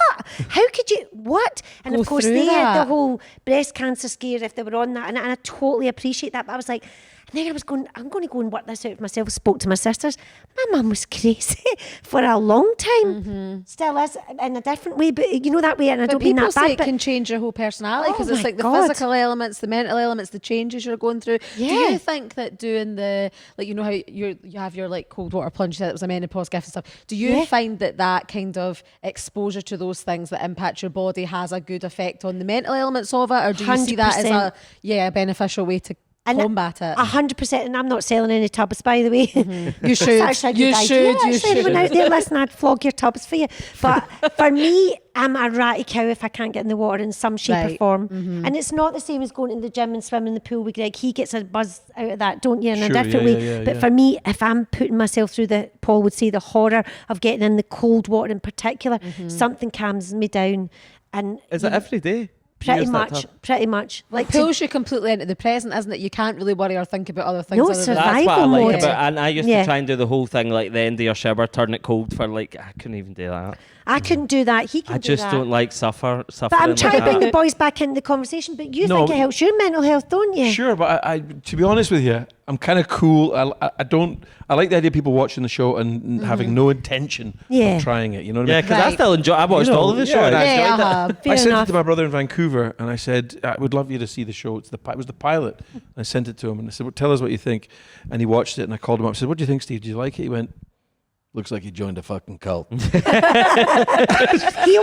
Speaker 3: How could you? What? And
Speaker 2: Go
Speaker 3: of course,
Speaker 2: through
Speaker 3: they had the
Speaker 2: that.
Speaker 3: whole breast cancer scare if they were on that. And I totally appreciate that. But I was like, and then I was going, I'm going to go and work this out for myself. Spoke to my sisters. My mum was crazy for a long time. Still is in a different way, but you know that way. And I
Speaker 2: But
Speaker 3: don't mean
Speaker 2: people
Speaker 3: that
Speaker 2: say
Speaker 3: bad.
Speaker 2: it
Speaker 3: But
Speaker 2: can change your whole personality, because
Speaker 3: Oh
Speaker 2: it's
Speaker 3: my
Speaker 2: like the
Speaker 3: God.
Speaker 2: physical elements, the mental elements, the changes you're going through. Do
Speaker 3: Yeah.
Speaker 2: you think that doing the, like, you know how you have your like cold water plunge, that it was a menopause gift and stuff. Do you
Speaker 3: Yeah.
Speaker 2: find that kind of exposure to those things that impact your body has a good effect on the mental elements of it, or do you see that as
Speaker 3: 100%.
Speaker 2: a beneficial way to
Speaker 3: And
Speaker 2: combat it?
Speaker 3: 100%, and I'm not selling any tubs, by the way.
Speaker 2: You should.
Speaker 3: It's actually a good
Speaker 2: You
Speaker 3: idea.
Speaker 2: should. You
Speaker 3: Actually, anyone out
Speaker 2: should.
Speaker 3: there, listen, I'd flog your tubs for you. But for me, I'm a ratty cow if I can't get in the water in some shape or
Speaker 2: Right.
Speaker 3: form. And it's not the same as going to the gym and swimming in the pool with Greg. He gets a buzz out of that, don't you, in a
Speaker 4: Sure,
Speaker 3: different
Speaker 4: yeah,
Speaker 3: way.
Speaker 4: yeah, yeah,
Speaker 3: But
Speaker 4: yeah.
Speaker 3: for me, if I'm putting myself through Paul would say, the horror of getting in the cold water in particular, something calms me down. And
Speaker 1: is it every day?
Speaker 3: pretty
Speaker 1: Use that
Speaker 3: much,
Speaker 1: term?
Speaker 3: pretty much.
Speaker 2: Like,
Speaker 3: to-
Speaker 2: pulls you completely into the present, isn't it? You can't really worry or think about other things.
Speaker 3: No,
Speaker 2: other
Speaker 3: it's
Speaker 2: than
Speaker 3: survival
Speaker 1: That's what I like
Speaker 3: mode.
Speaker 1: about, and I used
Speaker 3: Yeah.
Speaker 1: to try and do the whole thing, like the end of your shower, turn it cold for like, I couldn't even do that.
Speaker 3: I couldn't do that. He can
Speaker 1: I
Speaker 3: do
Speaker 1: just
Speaker 3: that.
Speaker 1: don't like suffering.
Speaker 3: But I'm trying to
Speaker 1: like
Speaker 3: bring
Speaker 1: that.
Speaker 3: the boys back into the conversation. But you
Speaker 4: No.
Speaker 3: think it helps your mental health, don't you?
Speaker 4: Sure, but I to be honest with you, I'm kind of cool. I don't. I like the idea of people watching the show and having no intention
Speaker 3: Yeah.
Speaker 4: of trying it. You know what I
Speaker 1: Yeah,
Speaker 4: mean?
Speaker 1: because I
Speaker 2: Right.
Speaker 1: still enjoy. I watched
Speaker 4: You know,
Speaker 1: all of the show
Speaker 4: yeah.
Speaker 1: and I
Speaker 2: Yeah,
Speaker 1: enjoyed it.
Speaker 3: Fair
Speaker 4: I sent
Speaker 3: enough.
Speaker 4: it to my brother in Vancouver, and I said, "I would love you to see the show. It was the pilot." And I sent it to him, and I said, well, "Tell us what you think." And he watched it, and I called him up. I said, "What do you think, Steve? Do you like it?" He went, "Looks like he joined a fucking cult."
Speaker 3: He won't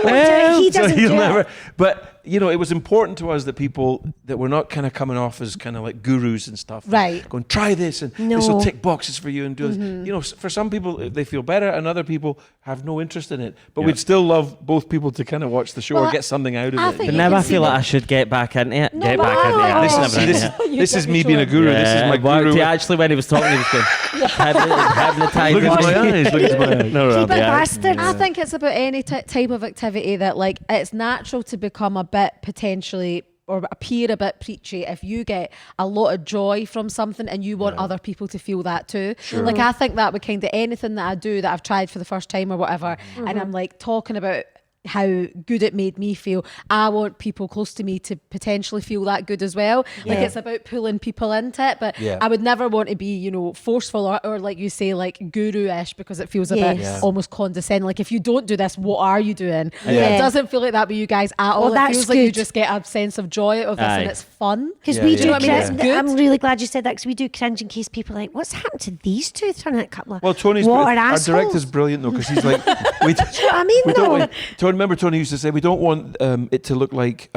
Speaker 3: do it. He
Speaker 4: So
Speaker 3: doesn't
Speaker 4: he'll
Speaker 3: do
Speaker 4: never.
Speaker 3: it.
Speaker 4: But it was important to us that people that were not kind of coming off as kind of like gurus and stuff.
Speaker 2: Right.
Speaker 4: Going, try this and this will tick boxes for you and do this. For some people they feel better and other people have no interest in it. But we'd still love both people to kind of watch the show or get something out of
Speaker 2: I
Speaker 4: it.
Speaker 2: think
Speaker 1: But
Speaker 2: you
Speaker 1: now
Speaker 2: can
Speaker 1: I
Speaker 2: see
Speaker 1: feel like
Speaker 2: that-
Speaker 1: I should get back into it.
Speaker 2: No,
Speaker 1: Get
Speaker 2: but-
Speaker 1: back into it.
Speaker 2: Oh,
Speaker 1: This
Speaker 2: oh,
Speaker 1: is
Speaker 2: see,
Speaker 4: This is me being a guru. This is my
Speaker 1: it worked.
Speaker 4: guru.
Speaker 1: He actually, when he was talking, he was going, hypnotizing.
Speaker 4: Look at my eyes. Look at my eyes.
Speaker 1: No,
Speaker 3: Keep it bastard.
Speaker 2: I think it's about any type of activity that, like, it's natural to become a bit potentially or appear a bit preachy if you get a lot of joy from something and you want other people to feel that too. Like, I think that with kind of anything that I do that I've tried for the first time or whatever, and I'm like talking about how good it made me feel, I want people close to me to potentially feel that good as well. Like, it's about pulling people into it, but I would never want to be, forceful or like you say, like guru-ish, because it feels a bit almost condescending. Like, if you don't do this, what are you doing? It doesn't feel like that with you guys at all.
Speaker 3: Well,
Speaker 2: It feels like you just get a sense of joy out of this and it's fun.
Speaker 3: Because we do
Speaker 2: know what I mean? It's
Speaker 3: cringe.
Speaker 2: good.
Speaker 3: I'm really glad you said that, because we do cringe in case people are like, what's happened to these two? Turning a couple of
Speaker 4: Well, our director's brilliant though, because he's like, we,
Speaker 3: what I mean,
Speaker 4: we
Speaker 3: though?
Speaker 4: don't want, remember Tony used to say we don't want it to look like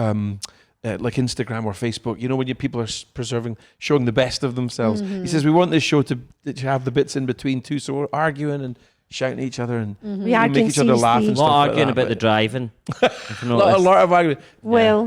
Speaker 4: Instagram or Facebook. When people are showing the best of themselves. He says we want this show to have the bits in between too, so we're arguing and shouting at each other and
Speaker 3: We argue
Speaker 4: make each other laugh and
Speaker 1: A
Speaker 4: stuff
Speaker 1: lot
Speaker 4: like
Speaker 1: arguing
Speaker 4: that,
Speaker 1: about
Speaker 4: but-
Speaker 1: the driving.
Speaker 4: a lot of arguing.
Speaker 3: Well,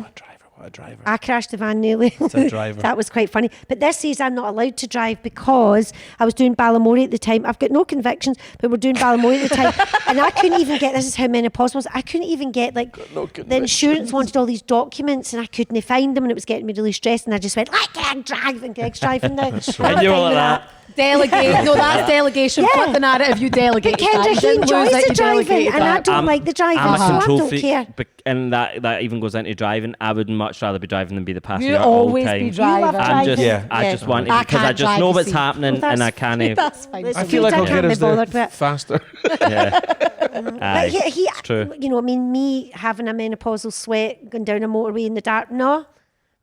Speaker 4: What a driver.
Speaker 3: I crashed the van nearly.
Speaker 4: It's a driver.
Speaker 3: That was quite funny. But this says I'm not allowed to drive because I was doing Ballamore at the time. I've got no convictions, but we're doing Ballamore at the time. And I couldn't even get, this is how menopause was, I couldn't even get, like,
Speaker 4: no
Speaker 3: the insurance wanted all these documents and I couldn't find them and it was getting me really stressed and I just went, I can't drive, and Greg's driving now.
Speaker 1: And you were like that.
Speaker 2: Delegate. No, that's delegation.
Speaker 3: Yeah.
Speaker 2: Flip the narrative. You delegate.
Speaker 3: But Kendra, he enjoys the driving and I don't like the driving,
Speaker 1: I'm a
Speaker 3: so I
Speaker 1: control
Speaker 3: don't
Speaker 1: freak,
Speaker 3: care.
Speaker 1: and that even goes into driving. I would much rather be driving than be the passenger
Speaker 2: You
Speaker 1: all
Speaker 2: always
Speaker 1: the time.
Speaker 2: be driving.
Speaker 1: I'm just,
Speaker 3: Yeah.
Speaker 1: I just want it
Speaker 2: I
Speaker 1: because I
Speaker 2: can't
Speaker 1: just
Speaker 2: drive
Speaker 1: know
Speaker 2: the
Speaker 1: what's
Speaker 2: seat.
Speaker 1: happening
Speaker 3: Well,
Speaker 1: and I can't.
Speaker 2: That's fine.
Speaker 3: Listen,
Speaker 4: I feel like
Speaker 3: I
Speaker 4: I'll
Speaker 3: can't
Speaker 4: get
Speaker 3: be
Speaker 4: us there
Speaker 3: bothered with it.
Speaker 4: faster.
Speaker 1: Yeah.
Speaker 3: But
Speaker 1: Aye,
Speaker 3: he,
Speaker 1: it's true.
Speaker 3: me having a menopausal sweat going down a motorway in the dark, no.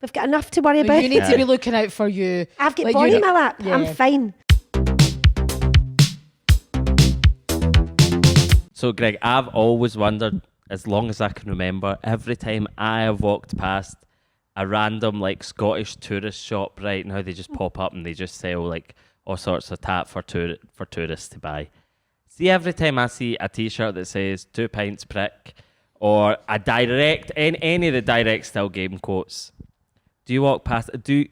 Speaker 3: We've got enough to worry about.
Speaker 2: You need to be looking out for you.
Speaker 3: I've got
Speaker 2: Like,
Speaker 3: body
Speaker 2: you
Speaker 3: in my lap.
Speaker 2: Yeah.
Speaker 3: I'm fine.
Speaker 1: So, Greg, I've always wondered, as long as I can remember, every time I have walked past a random like Scottish tourist shop, right, and how they just pop up and they just sell like all sorts of tat for tourists to buy. See, every time I see a T-shirt that says 2 pints prick or a direct, any of the direct still game quotes, do you walk past?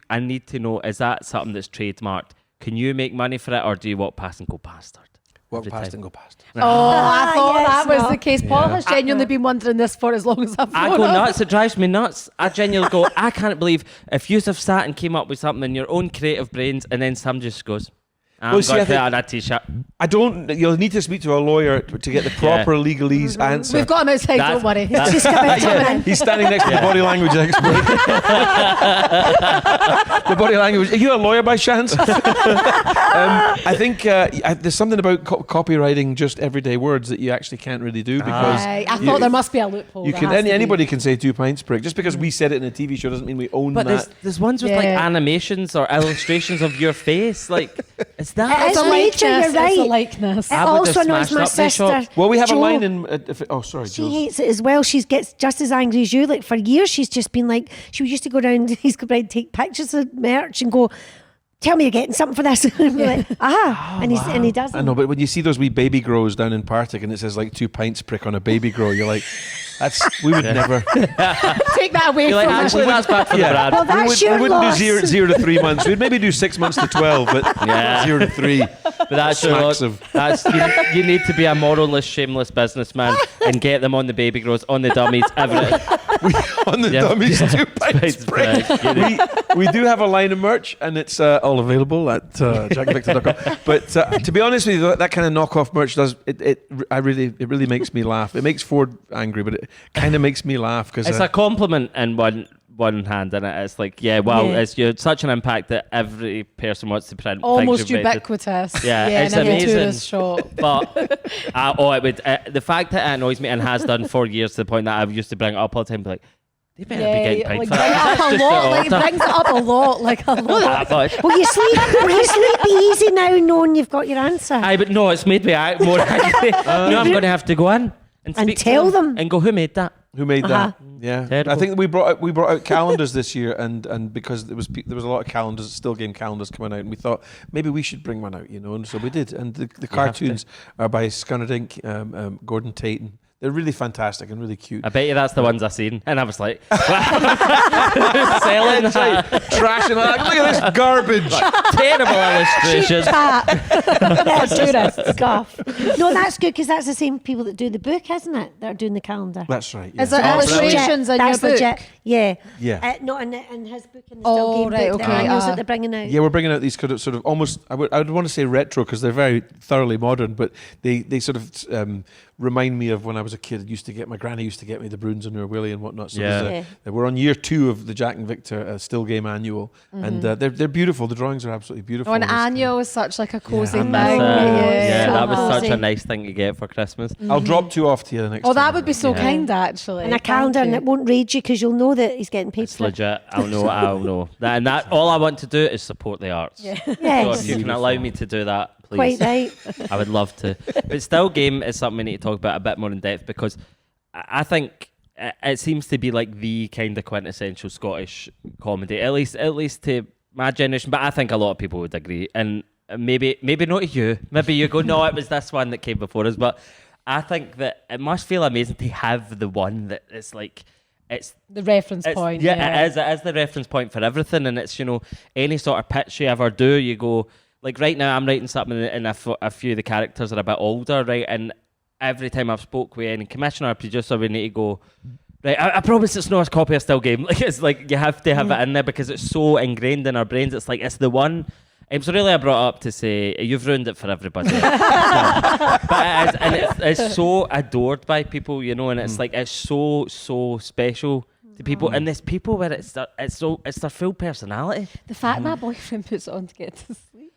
Speaker 1: I need to know, is that something that's trademarked? Can you make money for it, or do you walk past and go bastard?
Speaker 4: Walk
Speaker 1: Every
Speaker 4: past
Speaker 1: time.
Speaker 4: and go past.
Speaker 2: Oh, I thought
Speaker 3: yes,
Speaker 2: that was
Speaker 3: no.
Speaker 2: the case. Paul has genuinely been wondering this for as long as I've
Speaker 1: I
Speaker 2: known
Speaker 1: go
Speaker 2: him.
Speaker 1: nuts. It drives me nuts. I genuinely go, I can't believe if you have sat and came up with something in your own creative brains and then some just goes, I'm
Speaker 4: Well, see,
Speaker 1: going
Speaker 4: I
Speaker 1: to put
Speaker 4: think-
Speaker 1: on that T-shirt.
Speaker 4: You'll need to speak to a lawyer to get the proper legalese answer.
Speaker 2: We've got him outside,
Speaker 1: That's-
Speaker 2: don't worry.
Speaker 1: that's-
Speaker 3: Just come out,
Speaker 4: Yeah, he's standing next to the body language expert. The body language. Are you a lawyer by chance? I think there's something about copywriting just everyday words that you actually can't really do because
Speaker 2: I thought there must be a loophole.
Speaker 4: you
Speaker 2: There
Speaker 4: can
Speaker 2: has to be.
Speaker 4: anybody can say 2 pints prick. Just because we said it in a TV show doesn't mean we own
Speaker 1: But
Speaker 4: that.
Speaker 1: there's ones with like
Speaker 2: Yeah.
Speaker 1: animations or illustrations of your face. Like, is that?
Speaker 3: It's
Speaker 2: It's a
Speaker 3: nature,
Speaker 2: likeness.
Speaker 3: you're
Speaker 2: It's a
Speaker 3: right.
Speaker 2: likeness.
Speaker 3: It
Speaker 1: I would
Speaker 3: also
Speaker 1: have
Speaker 3: annoys
Speaker 1: smashed
Speaker 3: my
Speaker 1: up the shop.
Speaker 3: sister.
Speaker 4: Well, we have
Speaker 3: Jo.
Speaker 4: a line in. Sorry,
Speaker 3: She
Speaker 4: Jules.
Speaker 3: hates it as well. She gets just as angry as you. Like for years, she's just been like, she used to go around, he's go around, take pictures of merch and go, tell me you're getting something for this. And we're like, and he doesn't.
Speaker 4: I know, but when you see those wee baby grows down in Partick and it says like 2 pints prick on a baby grow, you're like, we would never.
Speaker 2: Take that away
Speaker 1: You're like,
Speaker 2: from us.
Speaker 1: actually, that's bad for the brand.
Speaker 3: Well, that's your
Speaker 4: we wouldn't
Speaker 3: loss.
Speaker 4: do 0 to 3 months. We'd maybe do 6 months to 12, but
Speaker 1: Yeah.
Speaker 4: 0 to 3.
Speaker 1: But that's your
Speaker 4: Smacks
Speaker 1: lot.
Speaker 4: of-
Speaker 1: That's you need to be a moralless, shameless businessman and get them on the baby grows, on the dummies, everything.
Speaker 4: On the
Speaker 1: Yeah.
Speaker 4: dummies,
Speaker 1: Yeah.
Speaker 4: 2 pints prick. We do have a line of merch and it's all available at jackvictor.com. But to be honest with you, that kind of knockoff merch does it really makes me laugh. It makes Ford angry, but it kind of makes me laugh because
Speaker 1: It's a compliment in one hand, and it's like, it's you're such an impact that every person wants to print.
Speaker 2: Almost
Speaker 1: things you've made.
Speaker 2: ubiquitous.
Speaker 1: Yeah, it's
Speaker 2: in every
Speaker 1: amazing.
Speaker 2: tourist shop.
Speaker 1: But it would the fact that it annoys me and has done for years to the point that I used to bring it up all the time, be like, they better be getting paid
Speaker 2: like
Speaker 1: for
Speaker 2: bring it
Speaker 1: that.
Speaker 2: up a lot. Like brings it up a lot. Like a lot.
Speaker 3: Will you sleep easy now knowing you've got your answer?
Speaker 1: But no, it's made me more angry. I'm going to have to go in and speak to
Speaker 3: tell them.
Speaker 1: and go, who made that?
Speaker 4: Who made that? Yeah,
Speaker 1: Terrible.
Speaker 4: I think we brought out calendars this year, and because there was a lot of calendars, still game calendars coming out, and we thought maybe we should bring one out, and so we did. And the cartoons are by Scunnerdink, Gordon Tate, and they're really fantastic and really cute.
Speaker 1: I bet you that's the ones I seen, and I was like, selling that.
Speaker 4: Trashing that. Look at this garbage.
Speaker 1: Terrible illustration.
Speaker 3: That's tourist stuff. No, that's good because that's the same people that do the book, isn't it? That are doing the calendar.
Speaker 4: That's right.
Speaker 2: Is there
Speaker 4: Oh,
Speaker 2: illustrations in your
Speaker 3: That's
Speaker 2: book?
Speaker 3: legit. Yeah.
Speaker 4: Yeah.
Speaker 3: Not in his book, in the Still Game
Speaker 2: right,
Speaker 3: book, the
Speaker 2: okay,
Speaker 3: annuals that they're bringing out.
Speaker 4: Yeah, we're bringing out these kind of sort of almost, I would want to say retro because they're very thoroughly modern, but they sort of remind me of when I was a kid. My granny used to get me the Bruins and Willie and whatnot. So we're on year 2 of the Jack and Victor Still Game annual, and they're beautiful. The drawings are absolutely beautiful.
Speaker 2: Oh, an annual is such like a cozy
Speaker 4: Yeah,
Speaker 2: thing.
Speaker 4: I miss
Speaker 1: Yeah,
Speaker 3: So
Speaker 1: that was such
Speaker 3: cozy.
Speaker 1: a nice thing to get for Christmas.
Speaker 4: I'll drop 2 off to you the next time.
Speaker 2: Oh, that would be so
Speaker 1: Yeah.
Speaker 2: kind, actually.
Speaker 3: And a
Speaker 2: Thank
Speaker 3: calendar, and
Speaker 2: you.
Speaker 3: it won't rage you because you'll know that he's getting paid
Speaker 1: It's
Speaker 3: for it.
Speaker 1: legit. I'll know. That all I want to do is support the arts. So
Speaker 3: Yes,
Speaker 1: if you can allow me to do that,
Speaker 3: quite
Speaker 1: please.
Speaker 3: right.
Speaker 1: I would love to. But Still Game is something we need to talk about a bit more in depth because I think it seems to be like the kind of quintessential Scottish comedy, at least to my generation. But I think a lot of people would agree, and maybe not you. Maybe you go, no, it was this one that came before us. But I think that it must feel amazing to have the one that is like. It's
Speaker 2: the reference point.
Speaker 1: Yeah, it is the reference point for everything, and it's any sort of pitch you ever do, you go like right now I'm writing something and a few of the characters are a bit older, right? And every time I've spoke with any commissioner or producer, we need to go right. I promise it's not a copy of Still Game. Like it's like you have to have it in there because it's so ingrained in our brains. It's like it's the one. So really, I brought up to say you've ruined it for everybody, no. But it is, and it's so adored by people, and it's like it's so special to people, and there's people where it's their full personality.
Speaker 2: The fact my boyfriend puts it on to get to sleep.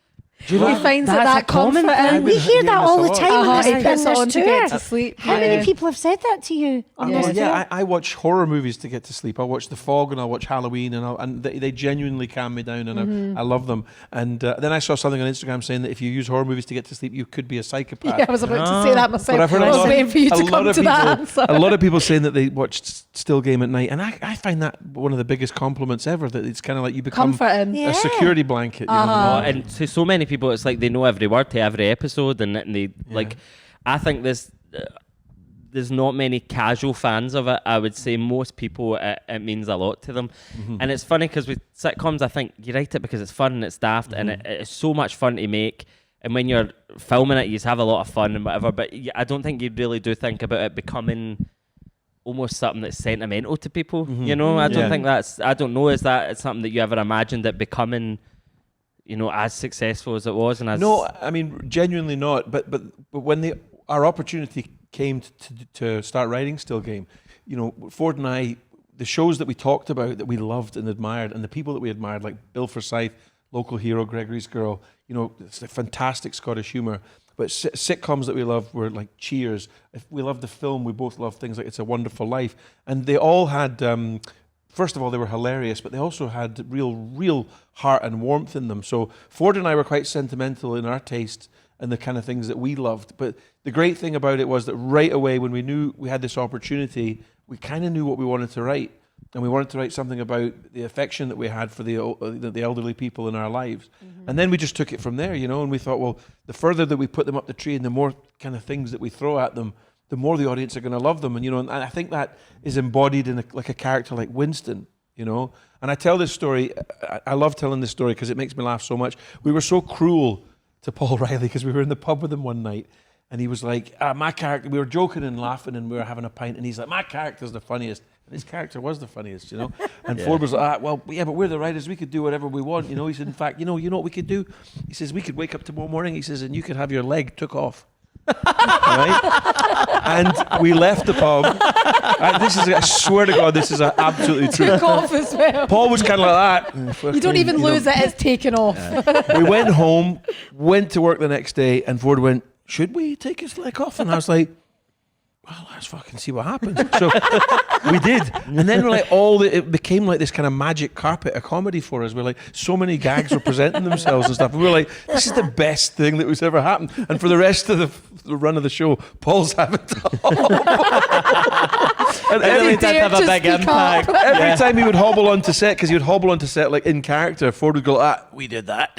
Speaker 1: Do you know
Speaker 2: He finds
Speaker 1: that's
Speaker 2: that
Speaker 1: a common
Speaker 2: comforting.
Speaker 3: We hear that all the time
Speaker 2: He
Speaker 3: on
Speaker 2: puts it on
Speaker 3: this
Speaker 2: to get
Speaker 3: tour.
Speaker 2: to sleep.
Speaker 3: How many people have said that to you on
Speaker 2: Yeah.
Speaker 3: this tour?
Speaker 4: Yeah, I watch horror movies to get to sleep. I'll watch The Fog and I'll watch Halloween, and they genuinely calm me down, and I love them. And then I saw something on Instagram saying that if you use horror movies to get to sleep, you could be a psychopath.
Speaker 2: Yeah, I was about to say that myself.
Speaker 4: But I've heard
Speaker 2: I was waiting for you to
Speaker 4: a lot
Speaker 2: come
Speaker 4: of
Speaker 2: to
Speaker 4: people,
Speaker 2: that answer.
Speaker 4: a lot of people saying that they watched Still Game at night, and I find that one of the biggest compliments ever. That it's kind of like you become
Speaker 2: Comforting.
Speaker 3: Yeah.
Speaker 4: a security blanket.
Speaker 1: And to so many people, it's like they know every word to every episode, and they like. I think there's not many casual fans of it. I would say most people it means a lot to them, and it's funny because with sitcoms, I think you write it because it's fun and it's daft, and it's so much fun to make. And when you're filming it, you just have a lot of fun and whatever. But I don't think you really do think about it becoming almost something that's sentimental to people. I don't think that's. I don't know. Is that it's something that you ever imagined it becoming? As successful as it was, and as
Speaker 4: No, I mean genuinely not. But when our opportunity came to start writing Still Game, Ford and I, the shows that we talked about that we loved and admired, and the people that we admired, like Bill Forsyth, Local Hero, Gregory's Girl, it's a fantastic Scottish humour. But sitcoms that we loved were like Cheers. If we loved the film, we both loved things like It's a Wonderful Life, and they all had. First of all, they were hilarious, but they also had real heart and warmth in them. So Ford and I were quite sentimental in our taste and the kind of things that we loved. But the great thing about it was that right away, when we knew we had this opportunity, we kind of knew what we wanted to write. And we wanted to write something about the affection that we had for the elderly people in our lives. And then we just took it from there, and we thought, well, the further that we put them up the tree and the more kind of things that we throw at them, the more the audience are going to love them. And I think that is embodied in a character like Winston, And I tell this story, I love telling this story because it makes me laugh so much. We were so cruel to Paul Riley because we were in the pub with him one night, and he was like, my character, we were joking and laughing and we were having a pint, and he's like, my character's the funniest. And his character was the funniest, And Ford was like, well, yeah, but we're the writers, we could do whatever we want, He said, in fact, you know what we could do? He says, we could wake up tomorrow morning, he says, and you could have your leg took off. Right? And we left the pub. I swear to God, this is absolutely true.
Speaker 2: Took off as well.
Speaker 4: Paul was kind of like that.
Speaker 2: You don't even lose it, it's taken off.
Speaker 4: We went home, went to work the next day, and Ford went, should we take his leg off? And I was like, well, let's fucking see what happens. So we did. And then like it became like this kind of magic carpet of comedy for us. We're like, so many gags were presenting themselves and stuff. And we were like, this is the best thing that was ever happened. And for the rest of the run of the show, Paul's having to and
Speaker 1: Really did have a big impact.
Speaker 4: every time he would hobble onto set, because he would hobble onto set like in character, Ford would go, we did that.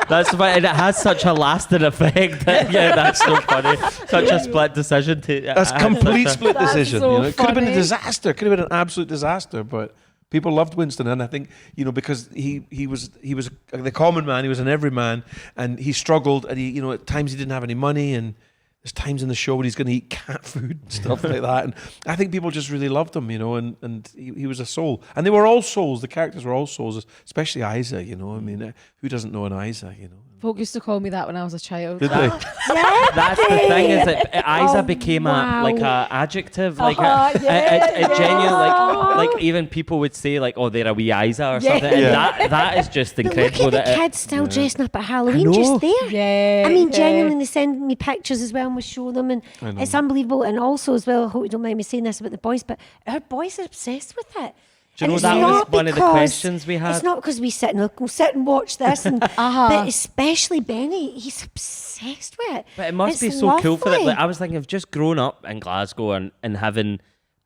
Speaker 1: That's funny, and it has such a lasting effect. Yeah, that's so funny. Such a split decision to.
Speaker 4: That's complete split
Speaker 2: That's
Speaker 4: decision.
Speaker 2: so
Speaker 4: It could have been a
Speaker 2: funny.
Speaker 4: disaster. Could have been an absolute disaster. But people loved Winston, and I think because he was the common man. He was an everyman, and he struggled. And he at times he didn't have any money, and there's times in the show when he's going to eat cat food and stuff like that. And I think people just really loved him, and he was a soul. And they were all souls. The characters were all souls, especially Isa. I mean, who doesn't know an Isa?
Speaker 2: Folk used to call me that when I was a child.
Speaker 4: Did they?
Speaker 1: That's the thing is that Isa became a adjective, like it genuinely like even people would say like, oh, they're a wee Isa or something. And that is just
Speaker 3: But
Speaker 1: incredible.
Speaker 3: look at the
Speaker 1: that
Speaker 3: kids still dressing up at Halloween,
Speaker 1: know.
Speaker 3: just there.
Speaker 2: Yeah.
Speaker 3: I mean, genuinely, they send me pictures as well, and we show them, and it's unbelievable. And also, as well, I hope you don't mind me saying this about the boys, but our boys are obsessed with it.
Speaker 1: Do you know
Speaker 3: it's
Speaker 1: that was
Speaker 3: not
Speaker 1: one of the
Speaker 3: because-
Speaker 1: questions we had?
Speaker 3: It's not because we sit and watch this, and but especially Benny, he's obsessed with it.
Speaker 1: But it must
Speaker 3: It's
Speaker 1: be so cool for them.
Speaker 3: lovely.
Speaker 1: Like, I was thinking of just growing up in Glasgow and having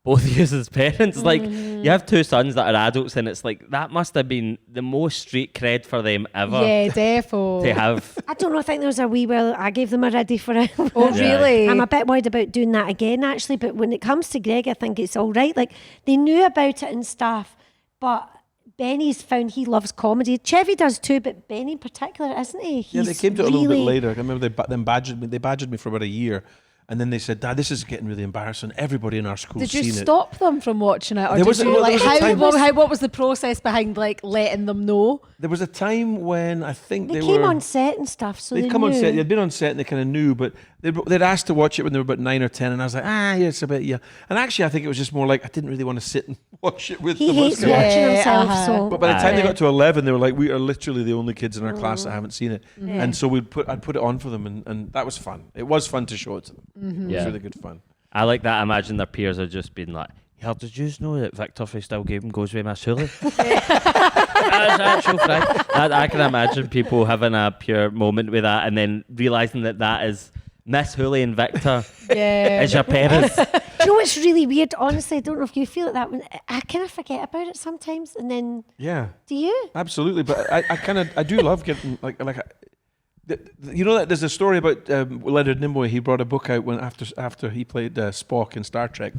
Speaker 1: both of you as parents. Like, you have two sons that are adults, and it's like that must have been the most street cred for them ever
Speaker 2: Yeah, defo.
Speaker 1: to have.
Speaker 3: I don't know. I think there was a wee while I gave them a ready for it.
Speaker 2: Oh, really?
Speaker 3: I'm a bit worried about doing that again, actually. But when it comes to Greg, I think it's all right. Like, they knew about it and stuff, but Benny's found he loves comedy. Chevy does too, but Benny in particular, isn't he?
Speaker 4: Yeah, they
Speaker 3: He's
Speaker 4: came to it a little bit
Speaker 3: really-
Speaker 4: later. I remember they badgered me for about a year, and then they said, "Dad, this is getting really embarrassing. Everybody in our school's
Speaker 2: Did you
Speaker 4: seen it."
Speaker 2: stop them from watching it, or
Speaker 4: There
Speaker 2: did
Speaker 4: was a-
Speaker 2: you
Speaker 4: well,
Speaker 2: like
Speaker 4: there was a time-
Speaker 2: what was the process behind like letting them know?
Speaker 4: There was a time when I think
Speaker 3: They
Speaker 4: they
Speaker 3: came
Speaker 4: were.
Speaker 3: on set and stuff, so
Speaker 4: They'd
Speaker 3: they
Speaker 4: come on
Speaker 3: knew.
Speaker 4: set. They'd been on set and they kind of knew, but they'd asked to watch it when they were about 9 or 10, and I was like, yeah, it's a bit, yeah. And actually, I think it was just more like I didn't really want to sit and watch it with
Speaker 3: He
Speaker 4: them.
Speaker 3: hates
Speaker 4: Yeah.
Speaker 3: watching
Speaker 2: Yeah,
Speaker 3: himself, so.
Speaker 4: But by the time they got to 11, they were like, we are literally the only kids in our class that haven't seen it. And so I'd put it on for them, and that was fun. It was fun to show it to them. It was
Speaker 1: Yeah.
Speaker 4: really good fun.
Speaker 1: I like that. I imagine their peers are just being like, "Yeah, did you just know that Victor from Still Game goes with Miss Hooley?" That's actual fact. I can imagine people having a pure moment with that, and then realizing that is Miss Hooley and Victor
Speaker 2: Yeah.
Speaker 1: as your parents.
Speaker 3: Do you know what's really weird? Honestly, I don't know if you feel it that way. I kind of forget about it sometimes, and then
Speaker 4: Yeah.
Speaker 3: do you?
Speaker 4: Absolutely, but I do love getting you know that there's a story about Leonard Nimoy. He brought a book out when after he played Spock in Star Trek,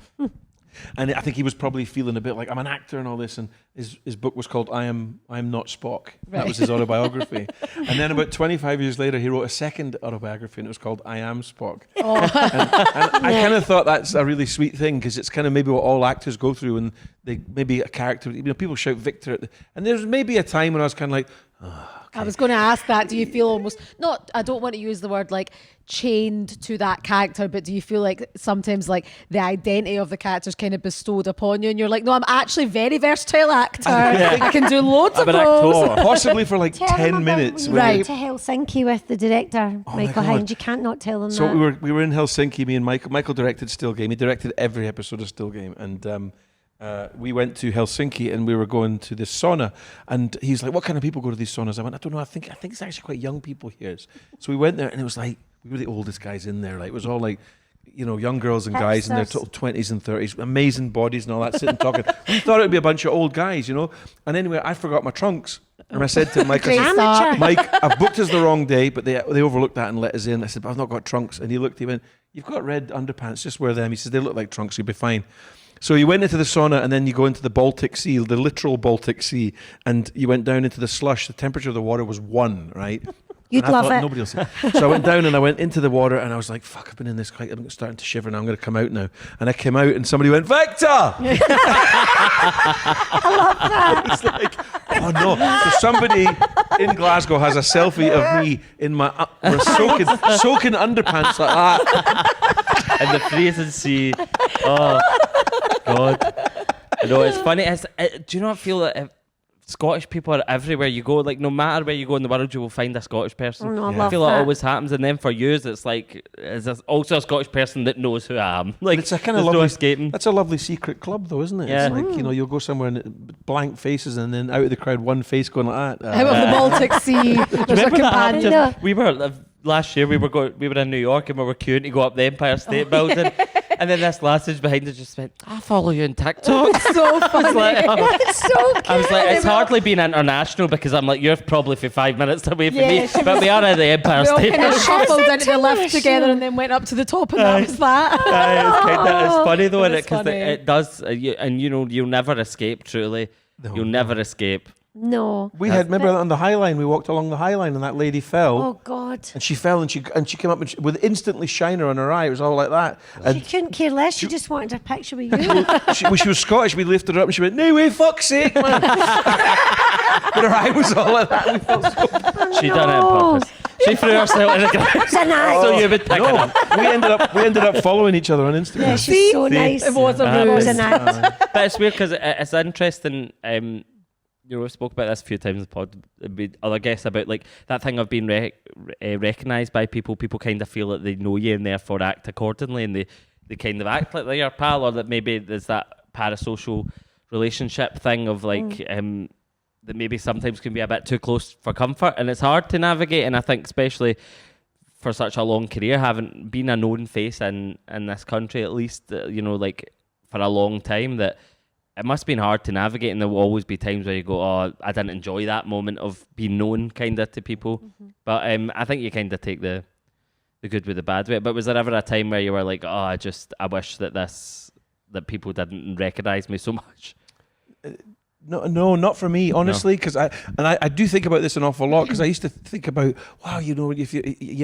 Speaker 4: and I think he was probably feeling a bit like I'm an actor and all this. And his book was called I Am Not Spock. That was his autobiography. And then about 25 years later, he wrote a second autobiography, and it was called I Am Spock. And I kind of thought that's a really sweet thing, because it's kind of maybe what all actors go through, and they maybe a character. People shout Victor and there's maybe a time when I was kind of like.
Speaker 2: I was going to ask that. Do you feel almost not? I don't want to use the word like chained to that character, but do you feel like sometimes like the identity of the character is kind of bestowed upon you, and you're like, no, I'm actually a very versatile actor. I can do loads of
Speaker 1: I'm an
Speaker 2: those.
Speaker 1: actor.
Speaker 4: Possibly for like
Speaker 3: Tell them
Speaker 4: 10
Speaker 3: about
Speaker 4: minutes.
Speaker 3: when you
Speaker 2: Right.
Speaker 3: went to Helsinki with the director,
Speaker 4: my
Speaker 3: Michael
Speaker 4: God.
Speaker 3: Hines. You can't not tell them
Speaker 4: So
Speaker 3: that.
Speaker 4: we were in Helsinki. Me and Michael. Michael directed Still Game. He directed every episode of Still Game, and we went to Helsinki, and we were going to this sauna. And he's like, "What kind of people go to these saunas?" I went, "I don't know. I think it's actually quite young people here." So we went there, and it was like we were the oldest guys in there. Like it was all like, young girls and guys in their
Speaker 3: Hipsters.
Speaker 4: 20s and 30s, amazing bodies and all that, sitting talking. We thought it would be a bunch of old guys, And anyway, I forgot my trunks, and I said to Mike, I
Speaker 2: Great
Speaker 4: said,
Speaker 2: start.
Speaker 4: Mike, I've booked us the wrong day, but they overlooked that and let us in. I said, but I've not got trunks. And he looked, he went, "You've got red underpants, just wear them." He said, "They look like trunks, you'll be fine." So you went into the sauna, and then you go into the Baltic Sea, the literal Baltic Sea, and you went down into the slush. The temperature of the water was 1, right?
Speaker 3: You'd
Speaker 4: And I
Speaker 3: love
Speaker 4: thought
Speaker 3: it.
Speaker 4: Nobody else. So I went down and I went into the water, and I was like, "Fuck! I've been in this quite. I'm starting to shiver now. I'm going to come out now." And I came out, and somebody went, "Victor!"
Speaker 3: I love that.
Speaker 4: It's like, oh no! So somebody in Glasgow has a selfie of me in my soaking underpants like that.
Speaker 1: And the freezing sea. Oh, God. No, it's funny. Do you not feel that Scottish people are everywhere you go. Like, no matter where you go in the world, you will find a Scottish person.
Speaker 3: Oh, no, I
Speaker 1: I
Speaker 3: love
Speaker 1: feel like it
Speaker 3: that.
Speaker 1: always happens. And then for years, it's like, is there also a Scottish person that knows who I am? Like,
Speaker 4: It's a kind of
Speaker 1: there's no
Speaker 4: lovely
Speaker 1: escaping.
Speaker 4: That's a lovely secret club, though, isn't it?
Speaker 1: Yeah.
Speaker 4: It's like, you know, you'll go somewhere and blank faces, and then out of the crowd, one face going like that.
Speaker 2: Out of the Baltic Sea, there's a
Speaker 1: Remember that
Speaker 2: companion.
Speaker 1: happened? We were last year. We were in New York and we were queuing to go up the Empire State Building, and then this lassage behind us just went, "I follow you on TikTok."
Speaker 2: So funny.
Speaker 3: It's so cute.
Speaker 1: I was like, it's hardly been international because I'm like, you're probably for 5 minutes away from me, but we are at the Empire
Speaker 2: We all
Speaker 1: State
Speaker 2: kind of
Speaker 1: Building.
Speaker 2: shuffled into the lift
Speaker 3: international.
Speaker 2: together and then went up to the top, and that was that.
Speaker 1: It's funny though,
Speaker 2: It is
Speaker 1: because
Speaker 2: funny.
Speaker 1: it does, and you know, you'll never escape. Truly, you'll never escape.
Speaker 3: No.
Speaker 4: We had, remember on the High Line, we walked along the High Line, and that lady fell.
Speaker 3: Oh, God.
Speaker 4: And she fell, and she came up with instantly shiner on her eye. It was all like that.
Speaker 3: She
Speaker 4: And
Speaker 3: couldn't care less. She just wanted a picture with you.
Speaker 4: she was Scottish. We lifted her up, and she went, "No way, fuck's sake, man!" But her eye was all like that. We felt so
Speaker 1: She done it on purpose. She threw herself in the ground.
Speaker 3: It's a nice.
Speaker 1: So you would pick it up.
Speaker 4: we ended up following each other on Instagram.
Speaker 3: Yeah, she's so nice.
Speaker 2: It was a
Speaker 3: It was
Speaker 2: ruse.
Speaker 3: an act.
Speaker 1: But it's weird because it's interesting. You know, we spoke about this a few times in the pod with other guests about like that thing of being recognised by people. People kind of feel that they know you and therefore act accordingly, and they kind of act like they're your pal, or that maybe there's that parasocial relationship thing of like that maybe sometimes can be a bit too close for comfort, and it's hard to navigate. And I think especially for such a long career, having been a known face in this country, at least you know, like for a long time, that it must have been hard to navigate, and there will always be times where you go, "Oh, I didn't enjoy that moment of being known," kind of to people. But I think you kind of take the good with the bad with it. But was there ever a time where you were like, "Oh, I wish that people didn't recognise me so much"?
Speaker 4: No, not for me, honestly, because I do think about this an awful lot, because I used to think about, wow, you know, if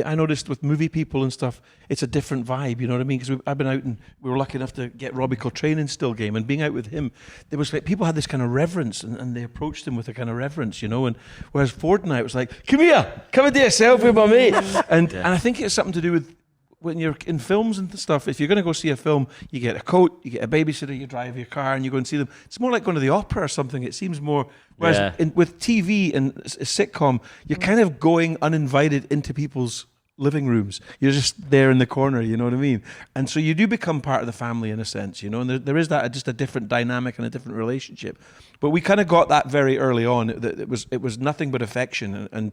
Speaker 4: I noticed with movie people and stuff, it's a different vibe, you know what I mean? Because I've been out and we were lucky enough to get Robbie Coltrane in Still Game, and being out with him, there was like people had this kind of reverence, and they approached him with a kind of reverence, you know. And whereas Ford and I, it was like, come and do a selfie with my mate, and I think it's something to do with when you're in films and stuff. If you're going to go see a film, you get a coat, you get a babysitter, you drive your car, and you go and see them. It's more like going to the opera or something. It seems more. Whereas with TV and a sitcom, you're kind of going uninvited into people's living rooms. You're just there in the corner, you know what I mean? And so you do become part of the family in a sense, you know. And there is that just a different dynamic and a different relationship. But we kind of got that very early on. That it was nothing but affection, and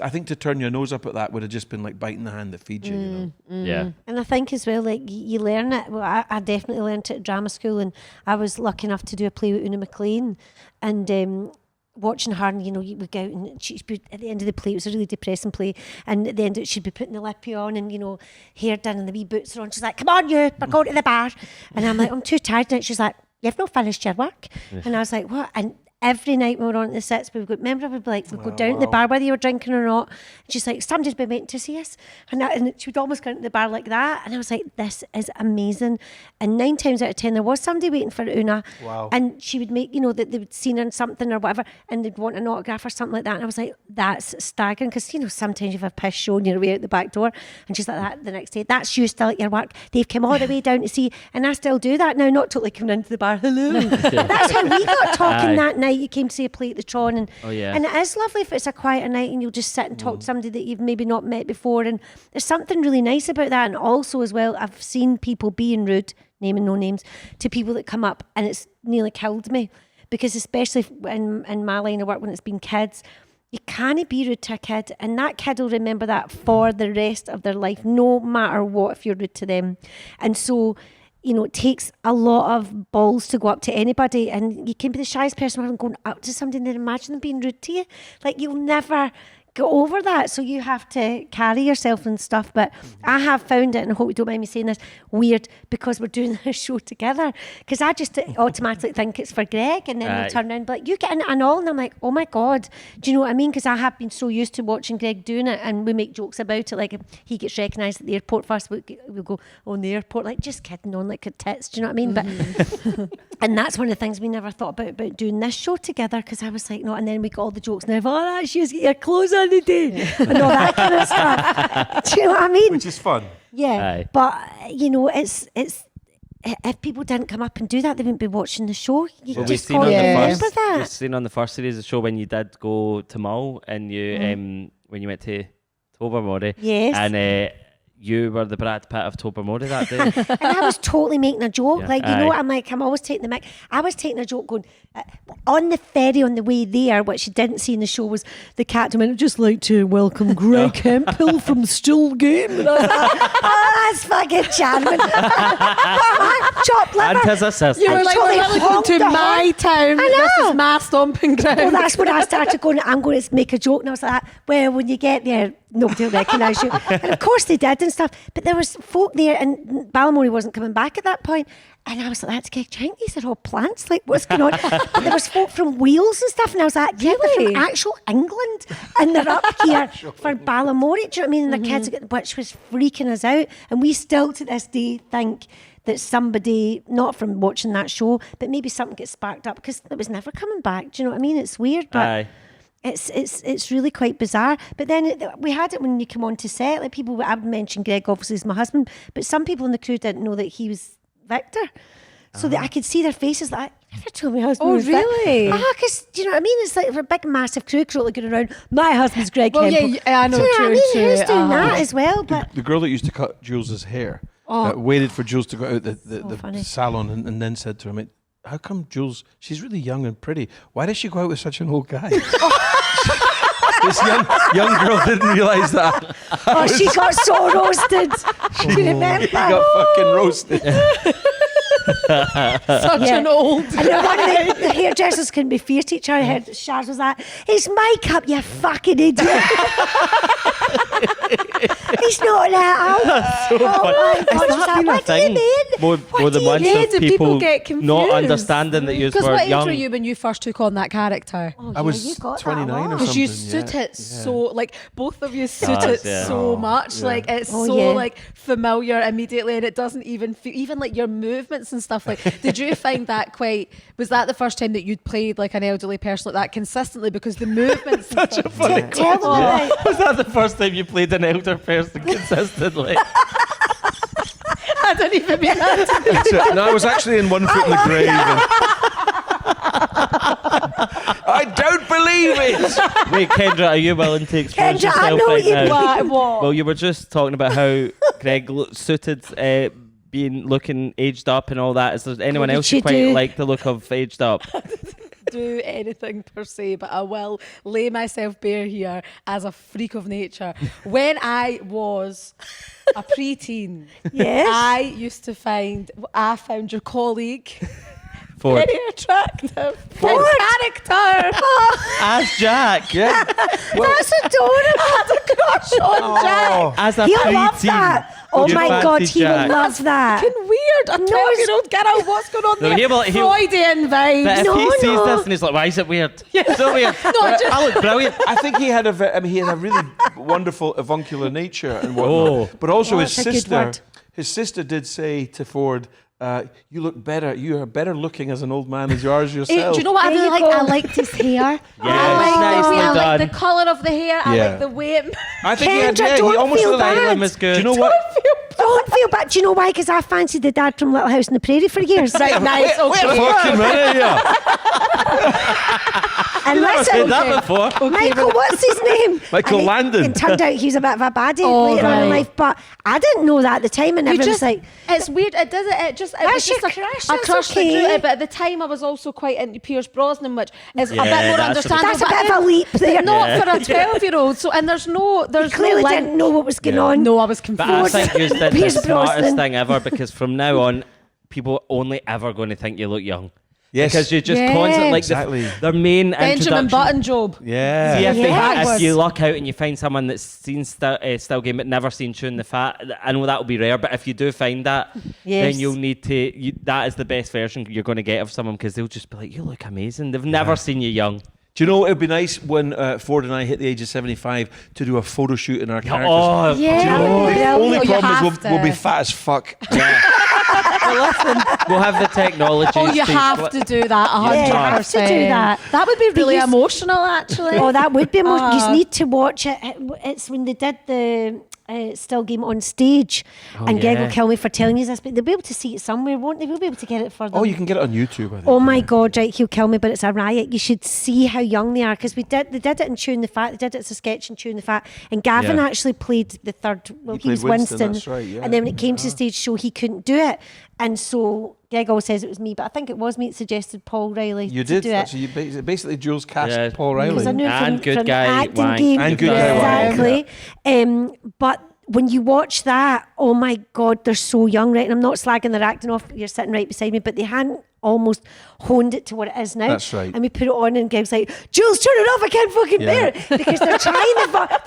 Speaker 4: I think to turn your nose up at that would have just been like biting the hand that feeds you, you know.
Speaker 1: Yeah.
Speaker 3: And I think as well, like you learn it. Well, I definitely learned it at drama school, and I was lucky enough to do a play with Una McLean, and watching her, and you know, we go out and she'd be at the end of the play. It was a really depressing play, and at the end she'd be putting the lippy on, and you know, hair done and the wee boots are on. She's like, "Come on, you, we're going to the bar," and I'm like, "I'm too tired." And she's like, "You've not finished your work," and I was like, "What?" And every night when we were on at the sets, we would go, remember, we'd be like, we'd go down to the bar whether you were drinking or not. And she's like, somebody's been waiting to see us. And she would almost go into the bar like that. And I was like, this is amazing. And 9 times out of 10, there was somebody waiting for Una.
Speaker 4: Wow.
Speaker 3: And she would make, you know, that they would seen her in something or whatever, and they'd want an autograph or something like that. And I was like, that's staggering. Because, you know, sometimes you have a piss show and you're away out the back door. And she's like that the next day. That's you still at your work. They've come all the way down to see. And I still do that now, not totally coming into the bar. Hello. That's how we got talking that night. You came to see a play at the Tron, and and it is lovely if it's a quieter night and you'll just sit and talk to somebody that you've maybe not met before, and there's something really nice about that. And also as well, I've seen people being rude, naming no names, to people that come up, and it's nearly killed me, because especially in my line of work, when it's been kids, you can't be rude to a kid, and that kid will remember that for the rest of their life, no matter what, if you're rude to them. And so, you know, it takes a lot of balls to go up to anybody, and you can be the shyest person and going up to somebody and then imagine them being rude to you. Like, you'll never get over that, so you have to carry yourself and stuff. But I have found it, and I hope you don't mind me saying this, weird, because we're doing this show together, because I just automatically think it's for Greg, and then we turn around and be like, you get in it and all, and I'm like, oh my God, do you know what I mean? Because I have been so used to watching Greg doing it, and we make jokes about it, like if he gets recognised at the airport first, we'll go on the airport, like, just kidding on, like, tits, do you know what I mean? But and that's one of the things we never thought about doing this show together, because I was like, no, and then we got all the jokes now, oh, that's you, get your clothes on the day, and all that kind of stuff. Do you know what I mean?
Speaker 4: Which is fun.
Speaker 3: Yeah, but you know, it's if people didn't come up and do that, they wouldn't be watching the show. You
Speaker 1: Well, we've
Speaker 3: just
Speaker 1: seen
Speaker 3: got
Speaker 1: on
Speaker 3: to
Speaker 1: the
Speaker 3: remember
Speaker 1: first,
Speaker 3: that.
Speaker 1: we've seen on the first series of the show when you did go to Mull and you when you went to Tobermory.
Speaker 3: Yes.
Speaker 1: And you were the Brad Pitt of Tobermory that day.
Speaker 3: And I was totally making a joke.
Speaker 1: Yeah.
Speaker 3: Like, you know what? I'm always taking the mic. I was taking a joke going, on the ferry on the way there, what you didn't see in the show was the captain went, I'd just like to welcome Greg Hemphill from Still Game. And I was like, oh, that's fucking charming. Chopped liver.
Speaker 1: And his assistant.
Speaker 2: You were like,
Speaker 3: totally
Speaker 2: we're welcome
Speaker 3: honked
Speaker 2: to
Speaker 3: the
Speaker 2: my
Speaker 3: horn.
Speaker 2: town.
Speaker 3: I know.
Speaker 2: This is my stomping ground.
Speaker 3: Well, that's when I started going, I'm going to make a joke. And I was like, well, when you get there, nobody will recognise you. And of course they did and stuff. But there was folk there, and Ballymore wasn't coming back at that point. And I was like, that's Greg Jenk. These are all plants. Like, what's going on? But there was folk from Wales and stuff. And I was like, yeah, they're
Speaker 2: Really?
Speaker 3: from actual England. And they're up here for Ballymore. Do you know what I mean? And their kids, which was freaking us out. And we still to this day think that somebody, not from watching that show, but maybe something gets sparked up because it was never coming back. Do you know what I mean? It's weird, but
Speaker 1: Aye.
Speaker 3: it's really quite bizarre. But then we had it when you come on to set. Like people, I would mention Greg obviously is my husband, but some people in the crew didn't know that he was Victor. So that I could see their faces like, you never told me my husband
Speaker 2: Oh,
Speaker 3: was Victor.
Speaker 2: really?
Speaker 3: Because, do you know what I mean? It's like a big, massive crew all going around, my husband's Greg
Speaker 2: Well,
Speaker 3: Hemphill.
Speaker 2: yeah, I know,
Speaker 3: Do you know what I
Speaker 2: true,
Speaker 3: mean?
Speaker 2: true.
Speaker 3: Who's doing that
Speaker 2: Uh-huh.
Speaker 3: as well? But
Speaker 4: The girl that used to cut Jules's hair
Speaker 3: Oh.
Speaker 4: waited for Jules to go out the
Speaker 3: funny.
Speaker 4: salon and then said to him, how come Jules, she's really young and pretty. Why does she go out with such an old guy? This young girl didn't realise that.
Speaker 3: oh, she got so roasted. Do you remember?
Speaker 4: He got fucking roasted.
Speaker 2: Such
Speaker 3: Yeah.
Speaker 2: an old.
Speaker 3: And then one of the hairdressers couldn't be fair to each other. I heard Shaz was like, it's my cup, you fucking idiot. He's not that old.
Speaker 1: So
Speaker 3: Oh
Speaker 1: funny.
Speaker 3: my
Speaker 1: Has
Speaker 3: God, she's
Speaker 1: that
Speaker 3: like,
Speaker 1: been a
Speaker 3: what do you
Speaker 1: thing?
Speaker 3: mean?
Speaker 1: More
Speaker 3: What
Speaker 1: than
Speaker 3: do you
Speaker 1: once
Speaker 3: mean?
Speaker 1: of
Speaker 2: Do people get
Speaker 1: not
Speaker 2: confused?
Speaker 1: understanding that you
Speaker 2: Because
Speaker 1: were
Speaker 2: what age
Speaker 1: young.
Speaker 2: were you when you first took on that character?
Speaker 3: Oh,
Speaker 4: I
Speaker 3: yeah,
Speaker 4: was
Speaker 3: you got that
Speaker 4: 29 or
Speaker 3: a lot.
Speaker 4: something.
Speaker 2: Because you suit
Speaker 4: yeah,
Speaker 2: it
Speaker 4: yeah.
Speaker 2: so, like, both of you suit
Speaker 1: Does,
Speaker 2: it
Speaker 1: yeah.
Speaker 2: so much.
Speaker 4: yeah.
Speaker 2: Like, it's
Speaker 3: Oh,
Speaker 2: so,
Speaker 3: yeah.
Speaker 2: like, familiar immediately, and it doesn't even feel, even like your movements and stuff. Like, did you find that quite, was that the first time that you'd played like an elderly person like that consistently? Because the movements.
Speaker 1: Such a funny
Speaker 3: Tell them about it.
Speaker 1: Was that the first time you played an elder person consistently?
Speaker 2: I didn't even mean that.
Speaker 4: So, no, I was actually in One Foot in the Grave. I don't believe it.
Speaker 1: Wait, Kendra, are you willing to expose
Speaker 3: Kendra, I
Speaker 1: yourself
Speaker 3: know
Speaker 1: right
Speaker 3: you
Speaker 1: now?
Speaker 2: What?
Speaker 1: Well, you were just talking about how Greg suited being looking aged up and all that. Is there anyone
Speaker 3: What did
Speaker 1: else you
Speaker 3: you
Speaker 1: quite
Speaker 3: do?
Speaker 1: like the look of aged up?
Speaker 2: Do anything per se, but I will lay myself bare here as a freak of nature. When I was a preteen,
Speaker 3: Yes.
Speaker 2: I found your colleague
Speaker 1: Ford.
Speaker 2: very attractive.
Speaker 3: Ford?
Speaker 2: Character.
Speaker 1: As Jack.
Speaker 4: Yeah.
Speaker 3: That's adorable.
Speaker 2: I had a crush on Jack.
Speaker 1: As a
Speaker 3: He'll love
Speaker 1: preteen.
Speaker 3: that. Oh
Speaker 1: you
Speaker 3: my God,
Speaker 1: fancied
Speaker 3: he will
Speaker 1: Jack.
Speaker 3: love that.
Speaker 2: Fucking weird. A 12-year-old girl. What's going on
Speaker 1: No,
Speaker 2: there? Freudian
Speaker 1: But
Speaker 2: vibes.
Speaker 1: if
Speaker 3: No,
Speaker 1: he sees
Speaker 3: no.
Speaker 1: this and he's like, why is it weird? So weird. I look brilliant.
Speaker 4: I think he had he had a really wonderful avuncular nature and whatnot.
Speaker 1: Oh.
Speaker 4: But also
Speaker 3: Oh,
Speaker 4: his
Speaker 3: that's a good
Speaker 4: sister,
Speaker 3: word.
Speaker 4: his sister did say to Ford, "You look better. You are better looking as an old man as you are as
Speaker 2: Do
Speaker 4: yourself."
Speaker 2: you know what I
Speaker 3: There
Speaker 2: really
Speaker 3: you
Speaker 2: like?
Speaker 3: go.
Speaker 2: I liked his hair.
Speaker 1: Yeah,
Speaker 2: I like the way, I
Speaker 1: nicely
Speaker 2: like the
Speaker 1: done.
Speaker 2: colour of the hair. I
Speaker 4: Yeah.
Speaker 2: like the way it
Speaker 4: I think he had.
Speaker 3: Kendra,
Speaker 4: Yeah, he
Speaker 3: don't
Speaker 4: almost
Speaker 3: feel
Speaker 4: looked like
Speaker 3: bad.
Speaker 1: Lim is good.
Speaker 4: Do you know what?
Speaker 3: Don't feel bad. Do you know why? Because I fancied the dad from Little House on the Prairie for years.
Speaker 2: Right, nice.
Speaker 4: Wait a
Speaker 2: Okay.
Speaker 4: fucking minute, yeah.
Speaker 3: And
Speaker 1: I've
Speaker 3: listen,
Speaker 1: said that before.
Speaker 3: Michael, what's his name?
Speaker 4: Michael
Speaker 3: And
Speaker 4: Landon.
Speaker 3: It turned out he was a bit of a baddie
Speaker 2: Oh,
Speaker 3: later on in
Speaker 2: right.
Speaker 3: life, but I didn't know that at the time, and
Speaker 2: You
Speaker 3: everyone was
Speaker 2: just,
Speaker 3: like,
Speaker 2: it's weird. It doesn't. It just. It was
Speaker 3: That's
Speaker 2: just
Speaker 3: your
Speaker 2: a
Speaker 3: crush,
Speaker 2: A
Speaker 3: that's
Speaker 2: crush that
Speaker 3: okay.
Speaker 2: drew it, but at the time I was also quite into Pierce Brosnan, which is a bit
Speaker 1: Yeah,
Speaker 2: more
Speaker 1: that's a bit-
Speaker 2: understandable.
Speaker 3: that's a
Speaker 2: but
Speaker 3: bit of a
Speaker 2: again,
Speaker 3: leap there.
Speaker 2: not for a 12-year-old. So and there's no
Speaker 3: Clearly
Speaker 2: link.
Speaker 3: didn't know what was going on.
Speaker 2: No, I was
Speaker 1: But
Speaker 2: confused.
Speaker 1: I think you did the
Speaker 3: Pierce
Speaker 1: smartest
Speaker 3: Brosnan.
Speaker 1: thing ever because from now on, people are only ever going to think you look young.
Speaker 4: Yes.
Speaker 1: Because you just
Speaker 2: Yeah.
Speaker 1: constantly like
Speaker 4: Exactly.
Speaker 1: their main
Speaker 2: Benjamin
Speaker 1: introduction.
Speaker 2: Button job.
Speaker 4: Yeah.
Speaker 1: See, if,
Speaker 3: Yes.
Speaker 1: if you luck out and you find someone that's seen Still Game but never seen Chewing the Fat, I know that will be rare, but if you do find that,
Speaker 3: Yes.
Speaker 1: then you'll need to. That is the best version you're going to get of someone because they'll just be like, "You look amazing." They've never seen you young.
Speaker 4: Do you know it would be nice when Ford and I hit the age of 75 to do a photo shoot in our characters?
Speaker 1: Oh,
Speaker 3: Yeah,
Speaker 4: Do you know,
Speaker 3: that would be
Speaker 4: the
Speaker 3: brilliant.
Speaker 4: only
Speaker 2: Oh, you
Speaker 4: problem
Speaker 2: have
Speaker 4: is we'll be
Speaker 2: to.
Speaker 4: fat as fuck.
Speaker 1: yeah. Well, listen, we'll have the technology.
Speaker 2: Oh, you have to do that. 100%.
Speaker 3: Yeah, you have to do that.
Speaker 2: That would be really
Speaker 3: Because-
Speaker 2: emotional, actually.
Speaker 3: Oh, that would be more. You
Speaker 2: Uh-huh.
Speaker 3: need to watch it. It's when they did the Still Game on stage. And Greg will
Speaker 1: yeah.
Speaker 3: kill me for telling you this, but they'll be able to see it somewhere, won't they? We'll be able to get it for them.
Speaker 4: Oh, you can get it on YouTube, I think.
Speaker 3: Oh my God, right, he'll kill me, but it's a riot. You should see how young they are, because they did it in Tune the Fat, they did it as a sketch in Tune the Fat, and Gavin actually played the third, well, he was
Speaker 4: played Winston,
Speaker 3: Winston,
Speaker 4: that's right, yeah.
Speaker 3: and then when it came to the stage show, he couldn't do it, and so Greg always says it was me, but I think it was me that suggested Paul Riley
Speaker 4: You
Speaker 3: to
Speaker 4: did.
Speaker 3: do it.
Speaker 4: So you basically Jules cast
Speaker 1: Yeah.
Speaker 4: Paul
Speaker 3: Because I
Speaker 4: Riley.
Speaker 3: knew
Speaker 1: And
Speaker 3: from
Speaker 1: Good
Speaker 3: the
Speaker 1: Guy
Speaker 3: acting
Speaker 1: Wang.
Speaker 3: game.
Speaker 4: And Good Guy Wang.
Speaker 3: Exactly. But when you watch that, oh my God, they're so young, right? And I'm not slagging their acting off. You're sitting right beside me, but they hadn't almost honed it to what it is now.
Speaker 4: That's right.
Speaker 3: And we put it on, and Greg's like, "Jules, turn it off! I can't fucking bear it," because they're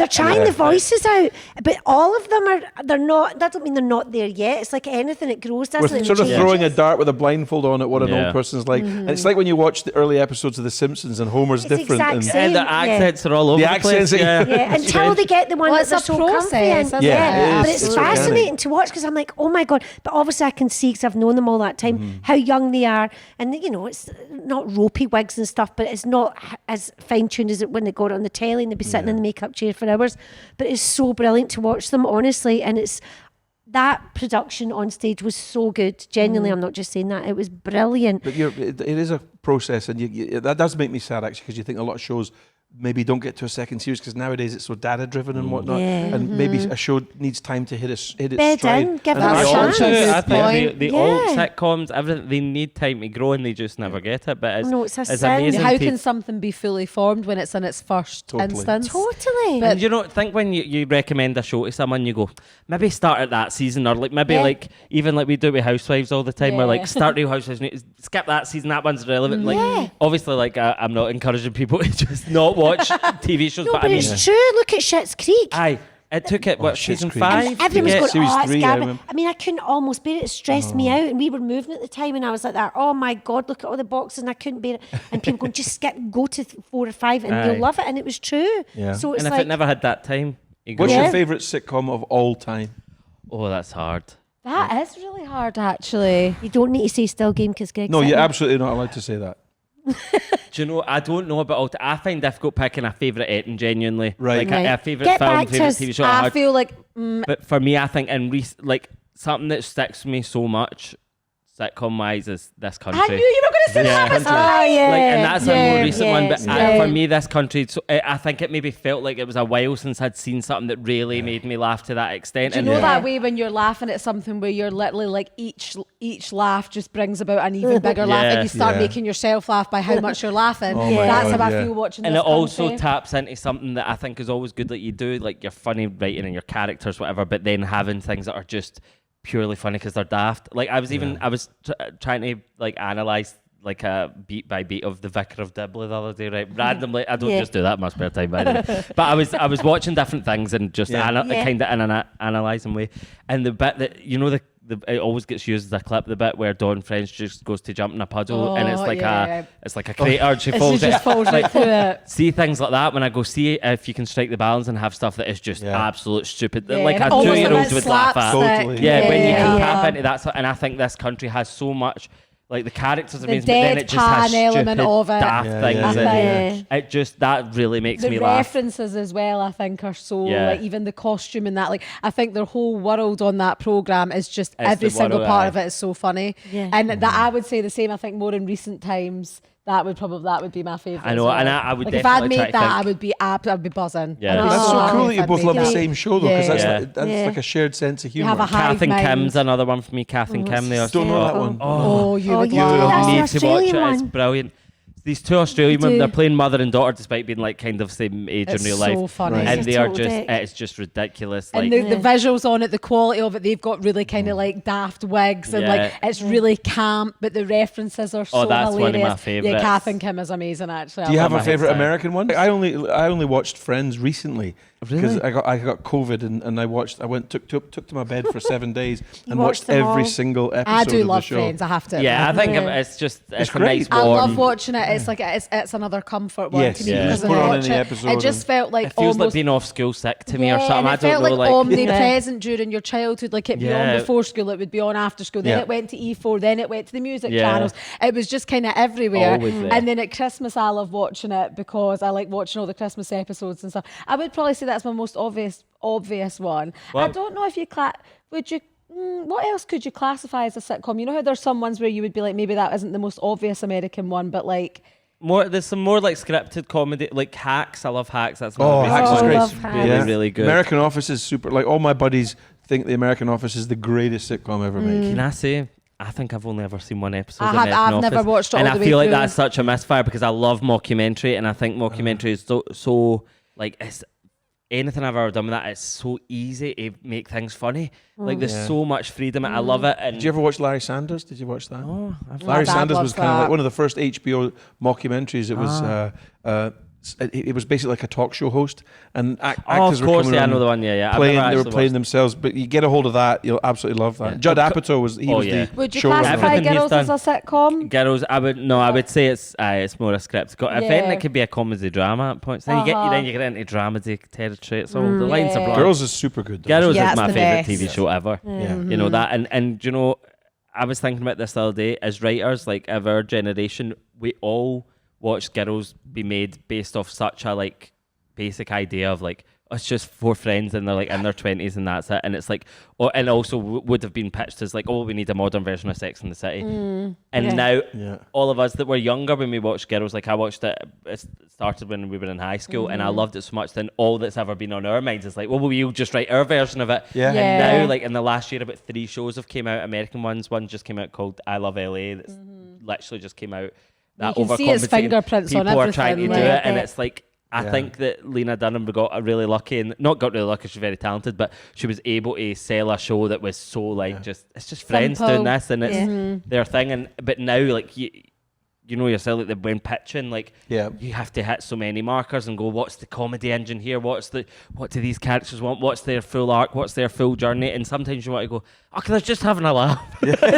Speaker 3: trying the voices out. But all of them are. They're not. That doesn't mean they're not there yet. It's like anything; it grows, doesn't
Speaker 4: We're
Speaker 3: it?
Speaker 4: sort of
Speaker 3: It
Speaker 4: throwing a
Speaker 3: changes.
Speaker 4: dart with a blindfold on at what an
Speaker 1: Yeah.
Speaker 4: old person's like. And it's like when you watch the early episodes of The Simpsons and Homer's
Speaker 3: It's
Speaker 4: different.
Speaker 3: exact
Speaker 4: And
Speaker 3: same.
Speaker 1: And the
Speaker 3: Yeah.
Speaker 1: accents are all over
Speaker 4: The
Speaker 1: the,
Speaker 4: accents,
Speaker 1: place. Yeah.
Speaker 3: Yeah, until they get the one
Speaker 2: Well,
Speaker 3: that they're
Speaker 2: it's a
Speaker 3: so comfy in.
Speaker 2: process, isn't
Speaker 4: Yeah,
Speaker 2: it?
Speaker 3: But
Speaker 4: it
Speaker 3: it's
Speaker 4: is. It's
Speaker 3: fascinating
Speaker 4: organic.
Speaker 3: to watch, because I'm like, oh my God. But obviously I can see, because I've known them all that time, how young they are. And, you know, it's not ropey wigs and stuff, but it's not as fine-tuned as it when they got it on the telly and they'd be sitting in the makeup chair for hours. But it's so brilliant to watch them, honestly. And it's that production on stage was so good. Genuinely, I'm not just saying that. It was brilliant.
Speaker 4: But it is a process, and that does make me sad, actually, because you think a lot of shows maybe don't get to a second series because nowadays it's so data driven and whatnot,
Speaker 3: Yeah.
Speaker 4: and maybe a show needs time to hit its
Speaker 3: Bed
Speaker 4: stride.
Speaker 3: in, give
Speaker 4: And
Speaker 3: it a
Speaker 4: they
Speaker 1: That's
Speaker 4: all
Speaker 3: chance.
Speaker 1: true.
Speaker 4: do.
Speaker 1: I think
Speaker 2: point.
Speaker 1: the old
Speaker 3: Yeah.
Speaker 1: sitcoms, everything, they need time to grow and they just never get it. But
Speaker 3: No, it's a
Speaker 1: it's
Speaker 3: sin.
Speaker 1: amazing.
Speaker 2: How
Speaker 1: to-
Speaker 2: can something be fully formed when it's in its first
Speaker 4: Totally.
Speaker 2: instance?
Speaker 3: Totally.
Speaker 1: And you know, think when you recommend a show to someone, you go, maybe start at that season, or like maybe
Speaker 3: Yeah.
Speaker 1: like even like we do with Housewives all the time, we're
Speaker 2: Yeah.
Speaker 1: like, start Real Housewives, skip that season, that one's relevant.
Speaker 3: Yeah.
Speaker 1: Like obviously, like I'm not encouraging people to just not watch TV shows,
Speaker 3: no,
Speaker 1: but
Speaker 3: but
Speaker 1: I mean,
Speaker 3: it's true. Look at Schitt's Creek.
Speaker 1: aye, it took it what
Speaker 4: Schitt's
Speaker 1: season
Speaker 4: Creek.
Speaker 1: 5?
Speaker 3: And everyone's
Speaker 1: to
Speaker 3: going,
Speaker 1: get-
Speaker 4: Series
Speaker 3: oh, it's
Speaker 4: 3, I
Speaker 3: garbage.
Speaker 4: remember.
Speaker 3: I mean, I couldn't almost bear it. It stressed me out. And we were moving at the time, and I was like that, oh my God, look at all the boxes, and I couldn't bear it. And people going, just go to 4 or 5, and
Speaker 1: Aye.
Speaker 3: you'll love it. And it was true.
Speaker 4: Yeah.
Speaker 3: So it's
Speaker 1: and if
Speaker 3: like,
Speaker 1: it never had that time, you go,
Speaker 4: What's
Speaker 3: Yeah.
Speaker 4: your favourite sitcom of all time?
Speaker 1: oh, that's hard.
Speaker 2: That is really hard, actually.
Speaker 3: you don't need to say still game because Greg's
Speaker 4: No,
Speaker 3: sitting
Speaker 4: you're
Speaker 3: there.
Speaker 4: absolutely not allowed to say that.
Speaker 1: Do you know? I don't know about all. I find difficult picking a favourite Eton genuinely.
Speaker 4: Right.
Speaker 1: Like
Speaker 3: Right.
Speaker 1: a favourite
Speaker 3: Get
Speaker 1: film,
Speaker 3: back to
Speaker 1: favourite
Speaker 3: us.
Speaker 1: TV show.
Speaker 2: I
Speaker 1: hard.
Speaker 2: feel like
Speaker 1: But for me, I think like something that sticks with me so much, sitcom wise, is This Country.
Speaker 2: I knew you were going to say
Speaker 1: Yeah.
Speaker 2: that.
Speaker 3: Oh, yeah.
Speaker 1: Like, and that's a more recent one, but
Speaker 3: yes,
Speaker 1: for me, This Country, so I think it maybe felt like it was a while since I'd seen something that really made me laugh to that extent.
Speaker 2: Do you
Speaker 1: And
Speaker 2: know
Speaker 3: Yeah.
Speaker 2: that way when you're laughing at something where you're literally like each laugh just brings about an even bigger laugh, and
Speaker 1: Yeah.
Speaker 2: you start
Speaker 4: Yeah.
Speaker 2: making yourself laugh by how much you're laughing.
Speaker 4: Oh my
Speaker 2: That's
Speaker 4: God,
Speaker 2: how I
Speaker 4: yeah.
Speaker 2: feel watching
Speaker 1: and
Speaker 2: This
Speaker 1: it also
Speaker 2: Country.
Speaker 1: taps into something that I think is always good. Like you do, like your funny writing and your characters, whatever, but then having things that are just purely funny because they're daft. Like I was trying to like analyze like a beat by beat of The Vicar of Dibley the other day, right? Randomly, I don't
Speaker 3: Yeah.
Speaker 1: just do that in my spare time, by the way. But I was watching different things and just
Speaker 4: Yeah.
Speaker 3: Yeah.
Speaker 1: kind of in an analysing way. And the bit that it always gets used as a clip, the bit where Dawn French just goes to jump in a puddle and it's
Speaker 2: Oh,
Speaker 1: like
Speaker 2: yeah.
Speaker 1: it's like a crater and she
Speaker 2: She
Speaker 1: falls
Speaker 2: just falls right through it.
Speaker 1: see things like that when I go see if you can strike the balance and have stuff that is just
Speaker 4: Yeah.
Speaker 1: absolute stupid
Speaker 2: Yeah,
Speaker 1: like
Speaker 2: and
Speaker 1: a
Speaker 2: almost a
Speaker 1: 2-year-old
Speaker 2: bit
Speaker 1: would laugh at.
Speaker 2: slapstick.
Speaker 4: Totally.
Speaker 1: Yeah, when you can
Speaker 2: Yeah.
Speaker 1: tap into that, and I think This Country has so much. Like the characters are
Speaker 2: The
Speaker 1: amazing, but then it just has
Speaker 2: deadpan element
Speaker 1: stupid,
Speaker 2: of it.
Speaker 1: daft
Speaker 4: Yeah,
Speaker 1: things.
Speaker 4: yeah,
Speaker 1: and
Speaker 3: yeah.
Speaker 1: It just that really makes
Speaker 2: The
Speaker 1: me laugh.
Speaker 2: references as well, I think, are so
Speaker 1: Yeah.
Speaker 2: like even the costume and that. Like I think their whole world on that program is just
Speaker 1: It's
Speaker 2: every
Speaker 1: the
Speaker 2: single
Speaker 1: world,
Speaker 2: part
Speaker 1: aye.
Speaker 2: of it is so funny.
Speaker 3: Yeah.
Speaker 2: And that I would say the same. I think more in recent times that would be my favorite.
Speaker 1: I know,
Speaker 2: as well.
Speaker 1: and I would
Speaker 2: like if I'd
Speaker 1: definitely try
Speaker 2: made
Speaker 1: to
Speaker 2: that,
Speaker 1: think-
Speaker 2: I would be I'd be buzzing.
Speaker 1: Yeah.
Speaker 2: I'd be
Speaker 4: That's
Speaker 3: Oh,
Speaker 4: so
Speaker 2: happy
Speaker 4: cool
Speaker 2: if
Speaker 4: that you
Speaker 2: I'd
Speaker 4: both
Speaker 2: made
Speaker 4: love the
Speaker 2: that.
Speaker 4: same show, though, because
Speaker 2: Yeah.
Speaker 4: that's,
Speaker 1: Yeah.
Speaker 4: that's like a shared sense of humour.
Speaker 2: have a
Speaker 1: Kath and
Speaker 2: hive
Speaker 1: Kim's
Speaker 2: mind.
Speaker 1: another one for me. Kath and Kim, they are
Speaker 4: Don't know that one.
Speaker 2: Oh, you
Speaker 3: Oh,
Speaker 2: would
Speaker 3: you
Speaker 2: love.
Speaker 3: That's the
Speaker 1: need to watch it.
Speaker 3: Australian
Speaker 1: It's
Speaker 3: one.
Speaker 1: brilliant. These two Australian
Speaker 2: They
Speaker 1: women,
Speaker 2: do.
Speaker 1: they're playing mother and daughter despite being like kind of same age
Speaker 2: It's
Speaker 1: in real
Speaker 2: so
Speaker 1: life.
Speaker 2: funny.
Speaker 4: Right.
Speaker 1: And
Speaker 3: It's
Speaker 1: they
Speaker 3: a
Speaker 1: are
Speaker 3: total
Speaker 1: just,
Speaker 3: dick.
Speaker 1: it's just ridiculous.
Speaker 2: And
Speaker 1: Like,
Speaker 2: the visuals on it, the quality of it, they've got really kind of like daft wigs and like
Speaker 1: Yeah.
Speaker 2: it's really camp, but the references are so
Speaker 1: that's one of
Speaker 2: hilarious.
Speaker 1: my
Speaker 2: Yeah,
Speaker 1: favourites.
Speaker 2: Kath and Kim is amazing actually.
Speaker 4: Do you
Speaker 2: I
Speaker 4: have
Speaker 2: love
Speaker 4: a
Speaker 1: my
Speaker 2: it.
Speaker 4: favorite
Speaker 1: headset.
Speaker 4: American one? I only watched Friends recently because
Speaker 1: Really?
Speaker 4: I got COVID and I took to my bed for 7 days and
Speaker 3: watched
Speaker 4: watched
Speaker 3: them
Speaker 4: every
Speaker 3: all?
Speaker 4: single episode
Speaker 2: I do
Speaker 4: of
Speaker 2: love
Speaker 4: the show.
Speaker 2: Friends. I have to.
Speaker 1: yeah, I
Speaker 2: admit.
Speaker 1: think
Speaker 3: Yeah.
Speaker 1: it's just it's a
Speaker 4: great.
Speaker 1: nice
Speaker 2: I
Speaker 1: warm.
Speaker 2: love watching it. it's like it's another comfort one
Speaker 4: Yes,
Speaker 2: to me.
Speaker 1: yeah.
Speaker 2: Because
Speaker 4: Just put
Speaker 2: I
Speaker 4: on
Speaker 2: watch
Speaker 4: any
Speaker 2: it.
Speaker 4: episode
Speaker 2: It just
Speaker 4: and-
Speaker 2: felt like
Speaker 1: It feels like
Speaker 2: almost
Speaker 1: being off school sick to me or
Speaker 2: yeah,
Speaker 1: something.
Speaker 2: and
Speaker 1: I
Speaker 2: it
Speaker 1: don't
Speaker 2: felt
Speaker 1: know.
Speaker 2: like
Speaker 1: Like,
Speaker 2: omnipresent during your childhood. Like it'd be on
Speaker 1: Yeah.
Speaker 2: before school, it would be on after school. Then
Speaker 4: Yeah.
Speaker 2: it went to E4. Then it went to the music
Speaker 1: Yeah.
Speaker 2: channels. It was just kind of everywhere.
Speaker 1: Always there.
Speaker 2: And then at Christmas, I love watching it because I like watching all the Christmas episodes and stuff. I would probably say that's my most obvious one.
Speaker 1: Well-
Speaker 2: I don't know if you would you. What else could you classify as a sitcom? You know how there's some ones where you would be like, maybe that isn't the most obvious American one, but like.
Speaker 1: there's some more like scripted comedy, like Hacks. I love Hacks. That's
Speaker 4: Oh,
Speaker 1: another big
Speaker 4: Hacks is
Speaker 1: one.
Speaker 4: great.
Speaker 3: love Hacks.
Speaker 1: Really, really good.
Speaker 4: American Office is super. Like all my buddies think the American Office is the greatest sitcom ever made.
Speaker 1: Can I say? I think I've only ever seen one episode.
Speaker 2: I
Speaker 1: of
Speaker 2: have-
Speaker 1: American
Speaker 2: I've never
Speaker 1: Office,
Speaker 2: watched it
Speaker 1: and
Speaker 2: all the
Speaker 1: I
Speaker 2: way
Speaker 1: feel like
Speaker 2: through.
Speaker 1: that's such a misfire because I love mockumentary, and I think mockumentary is so like it's anything I've ever done with that. It's so easy to make things funny. Like there's
Speaker 4: Yeah.
Speaker 1: so much freedom. I love it. And
Speaker 4: Did you ever watch Larry Sanders? Did you watch that?
Speaker 1: Oh, I've
Speaker 4: Larry
Speaker 2: dad
Speaker 4: Sanders
Speaker 2: loves
Speaker 4: was kind of
Speaker 2: that.
Speaker 4: like one of the first HBO mockumentaries. It was it was basically like a talk show host, and actors
Speaker 1: of
Speaker 4: were
Speaker 1: course,
Speaker 4: coming
Speaker 1: yeah, I
Speaker 4: on
Speaker 1: know the one. Yeah. I've
Speaker 4: playing.
Speaker 1: never
Speaker 4: They were
Speaker 1: actually
Speaker 4: playing
Speaker 1: watched-
Speaker 4: themselves, but you get a hold of that, you'll absolutely love that.
Speaker 1: Yeah.
Speaker 4: Judd Apatow was
Speaker 1: Oh,
Speaker 4: was
Speaker 1: yeah.
Speaker 4: the
Speaker 2: Would you
Speaker 4: showrunner.
Speaker 2: classify
Speaker 1: Everything he's
Speaker 2: Girls as a sitcom?
Speaker 1: Girls, I would say it's more a script. If anything,
Speaker 2: Yeah.
Speaker 1: it could be a comedy drama at points. Then you get into dramedy territory. So the lines are
Speaker 2: yeah.
Speaker 1: blurred.
Speaker 4: Girls is super good. though.
Speaker 1: Girls
Speaker 2: Yeah,
Speaker 1: is my
Speaker 2: it's the
Speaker 1: favorite
Speaker 2: best.
Speaker 1: TV show ever.
Speaker 4: Yeah.
Speaker 1: You know that, and you know, I was thinking about this the other day. As writers, like of our generation, we all watched Girls be made based off such a like basic idea of like it's just four friends and they're like in their 20s and that's it, and it's like and also would have been pitched as like, oh, we need a modern version of Sex and the City. And
Speaker 2: yeah.
Speaker 1: now
Speaker 4: Yeah.
Speaker 1: all of us that were younger when we watched Girls, like I watched it started when we were in high school and I loved it so much, then all that's ever been on our minds is like, well, we'll just write our version of it.
Speaker 4: Yeah.
Speaker 2: Yeah.
Speaker 1: And now, like in the last year, about 3 shows have came out, American ones. One just came out called I Love LA, that's literally just came out. That
Speaker 2: You can see his
Speaker 1: overcompensating
Speaker 2: fingerprints on
Speaker 1: people are trying to
Speaker 2: everything,
Speaker 1: do
Speaker 2: like
Speaker 1: it, and
Speaker 2: it.
Speaker 1: it's like I
Speaker 4: Yeah.
Speaker 1: think that Lena Dunham got really lucky, and not got really lucky. She's very talented, but she was able to sell a show that was so like it's just friends
Speaker 2: Simple.
Speaker 1: doing this, and it's
Speaker 3: Yeah.
Speaker 1: their thing. And but now, like you know yourself, like when pitching, like
Speaker 4: Yeah.
Speaker 1: you have to hit so many markers and go, what's the comedy engine here? What do these characters want? What's their full arc? What's their full journey? And sometimes you want to go, oh, they're just having a laugh.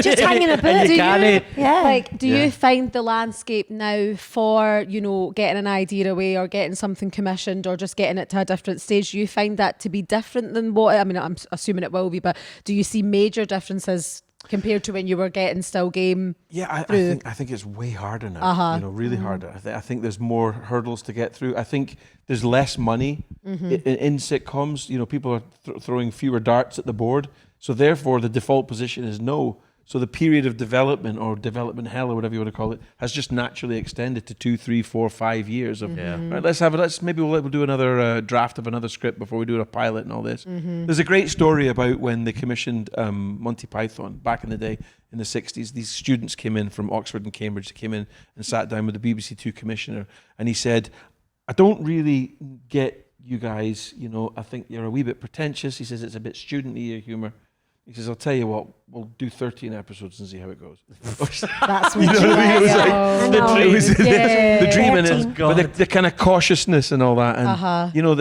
Speaker 3: Just hanging about.
Speaker 1: And you
Speaker 2: Do
Speaker 1: can't.
Speaker 3: Yeah.
Speaker 2: Like, do
Speaker 4: Yeah.
Speaker 2: you find the landscape now for, you know, getting an idea away or getting something commissioned or just getting it to a different stage? Do you find that to be different than what, I mean, I'm assuming it will be, but do you see major differences compared to when you were getting Still Game?
Speaker 4: Yeah, I
Speaker 2: through?
Speaker 4: think it's way harder now.
Speaker 2: Uh-huh.
Speaker 4: You know, really harder. I think there's more hurdles to get through. I think there's less money in sitcoms. You know, people are throwing fewer darts at the board, so therefore the default position is no. So the period of development or development hell or whatever you want to call it has just naturally extended to 2, 3, 4, 5 years of.
Speaker 1: Yeah.
Speaker 4: Right, maybe we'll do another draft of another script before we do a pilot and all this. There's a great story about when they commissioned Monty Python back in the day in the 60s. These students came in from Oxford and Cambridge. They came in and sat down with the BBC Two commissioner, and he said, "I don't really get you guys. You know, I think you're a wee bit pretentious." He says it's a bit studenty, your humour. He says, "I'll tell you what, we'll do 13 episodes and see how it goes."
Speaker 2: That's what
Speaker 4: You know what I mean? It's like
Speaker 3: I
Speaker 4: the
Speaker 3: know.
Speaker 4: dream,
Speaker 2: Yeah.
Speaker 4: the dream in it,
Speaker 3: 13.
Speaker 4: but the kind of cautiousness and all that, and you know,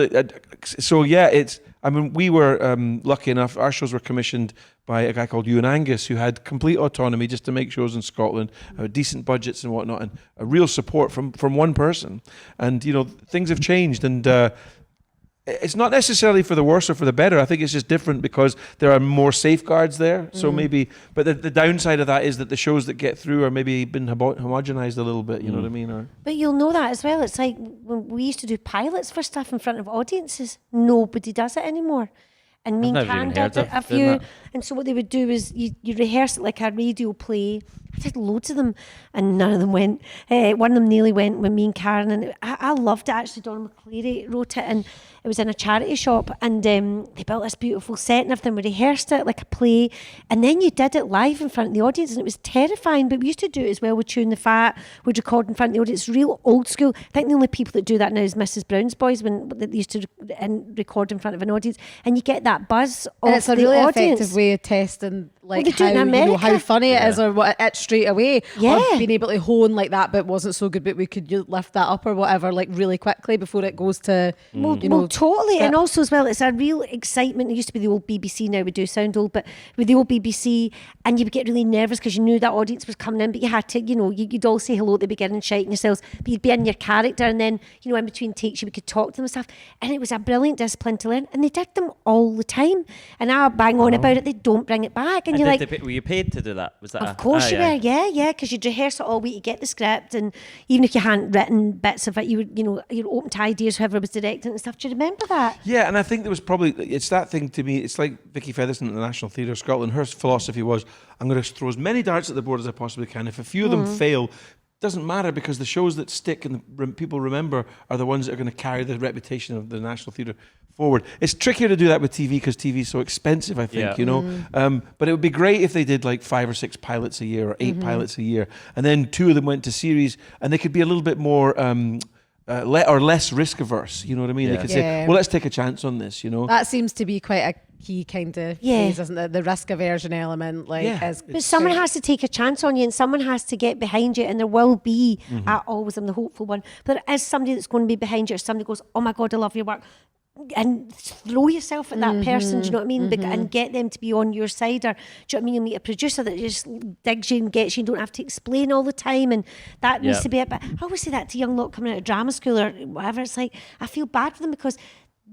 Speaker 4: so yeah, it's. I mean, we were lucky enough. Our shows were commissioned by a guy called Ewan Angus, who had complete autonomy just to make shows in Scotland, decent budgets and whatnot, and a real support from one person. And you know, things have changed, and it's not necessarily for the worse or for the better. I think it's just different because there are more safeguards there. So maybe, but the downside of that is that the shows that get through are maybe been homogenized a little bit. You know what I mean? Or
Speaker 3: But you'll know that as well. It's like when we used to do pilots for stuff in front of audiences. Nobody does it anymore. And me and
Speaker 1: I've never
Speaker 3: Karen
Speaker 1: even heard
Speaker 3: did it a
Speaker 1: of doing
Speaker 3: few.
Speaker 1: that.
Speaker 3: And so what they would do is you rehearse it like a radio play. I did loads of them, and none of them went. One of them nearly went with me and Karen, and I loved it. Actually, Donna McCleary wrote it, and it was in a charity shop, and they built this beautiful set and everything. We rehearsed it like a play, and then you did it live in front of the audience, and it was terrifying. But we used to do it as well. We'd tune the fat, we'd record in front of the audience. Real old school. I think the only people that do that now is Mrs. Brown's Boys when they used to record in front of an audience, and you get that buzz of
Speaker 2: And it's a
Speaker 3: the
Speaker 2: really
Speaker 3: audience.
Speaker 2: effective way of testing like
Speaker 3: they do it in
Speaker 2: how
Speaker 3: America.
Speaker 2: funny it is or what it straight away.
Speaker 3: Yeah.
Speaker 2: Or being able to hone like that bit wasn't so good, but we could lift that up or whatever like really quickly before it goes to
Speaker 3: Well, totally. And also as well, it's a real excitement. It used to be the old BBC, now we do sound old, but with the old BBC, and you would get really nervous because you knew that audience was coming in, but you had to, you'd all say hello at the beginning and shouting yourselves, but you'd be in your character, and then, in between takes you could talk to them and stuff. And it was a brilliant discipline to learn, and they did them all the time. And I bang on about it, they don't bring it back. And you're like,
Speaker 1: were you paid to do that? Was that
Speaker 3: of course you were, yeah, because you'd rehearse it all week, you get the script, and even if you hadn't written bits of it, you would, you're open to ideas, whoever was directing and stuff. Do you remember that?
Speaker 4: Yeah, and I think there was probably, it's that thing to me, it's like Vicky Featherstone at the National Theatre of Scotland. Her philosophy was, I'm going to throw as many darts at the board as I possibly can. If a few of them fail, doesn't matter, because the shows that stick and people remember are the ones that are going to carry the reputation of the National Theatre forward. It's trickier to do that with TV because TV is so expensive, I think, but it would be great if they did like 5 or 6 pilots a year or 8 pilots a year, and then 2 of them went to series, and they could be a little bit more or less risk averse. You know what I mean?
Speaker 1: Yeah.
Speaker 4: They could say, well, let's take a chance on this,
Speaker 2: That seems to be quite a key kind of phase, isn't it? The risk aversion element, is.
Speaker 3: But someone has to take a chance on you, and someone has to get behind you, and there will be, I always am the hopeful one, but there is somebody that's going to be behind you, or somebody goes, oh my God, I love your work. And throw yourself at that person, do you know what I mean? And get them to be on your side. Or do you know what I mean? You'll meet a producer that just digs you and gets you and don't have to explain all the time. And that needs to be it. But I always say that to young lot coming out of drama school or whatever. It's like, I feel bad for them because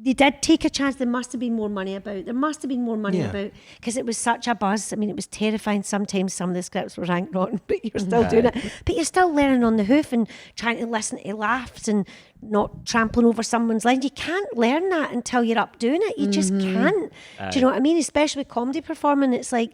Speaker 3: they did take a chance. There must have been more money about. Because it was such a buzz. I mean, it was terrifying. Sometimes some of the scripts were ranked rotten, but you're still doing it. But you're still learning on the hoof and trying to listen to laughs and not trampling over someone's line. You can't learn that until you're up doing it. You just can't. Do you know what I mean? Especially with comedy performing, it's like,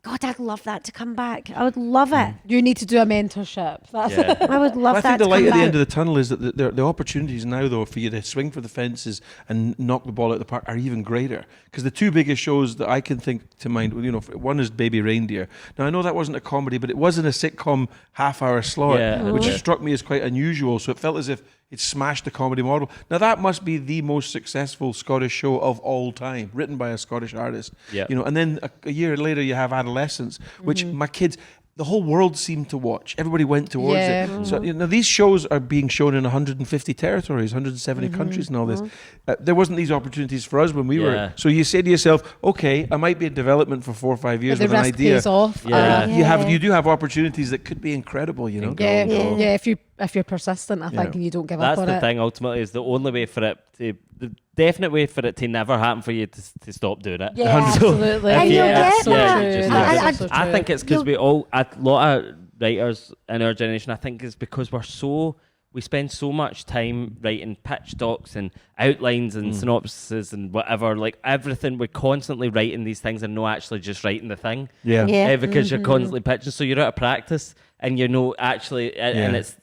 Speaker 3: God, I'd love that to come back. I would love it.
Speaker 2: You need to do a mentorship.
Speaker 3: I would love that.
Speaker 4: I think the
Speaker 3: to
Speaker 4: light
Speaker 3: come
Speaker 4: at the
Speaker 3: back.
Speaker 4: end of the tunnel is that the opportunities now, though, for you to swing for the fences and knock the ball out of the park are even greater. Because the 2 biggest shows that I can think to mind, one is Baby Reindeer. Now, I know that wasn't a comedy, but it was in a sitcom half-hour slot, which struck me as quite unusual. So it felt as if it smashed the comedy model. Now, that must be the most successful Scottish show of all time, written by a Scottish artist.
Speaker 1: Yeah.
Speaker 4: And then a year later, you have Adolescence, which my kids, the whole world seemed to watch. Everybody went towards it. So these shows are being shown in 150 territories, 170 countries and all this. There wasn't these opportunities for us when we were. So you say to yourself, okay, I might be in development for 4 or 5 years
Speaker 2: But
Speaker 4: with
Speaker 2: the
Speaker 4: an
Speaker 2: risk
Speaker 4: idea.
Speaker 2: pays off.
Speaker 4: You do have opportunities that could be incredible,
Speaker 2: If you're persistent, I think, and you don't give
Speaker 1: That's
Speaker 2: up on it.
Speaker 1: the thing. Ultimately, is the only way for it to, the definite way for it to never happen for you to stop doing it.
Speaker 2: Yeah, absolutely.
Speaker 3: And you'll get
Speaker 2: that.
Speaker 1: I think it's because a lot of writers in our generation, I think it's because we spend so much time writing pitch docs and outlines and synopsises and whatever, like everything. We're constantly writing these things and not actually just writing the thing. Because you're constantly pitching, so you're out of practice and and it's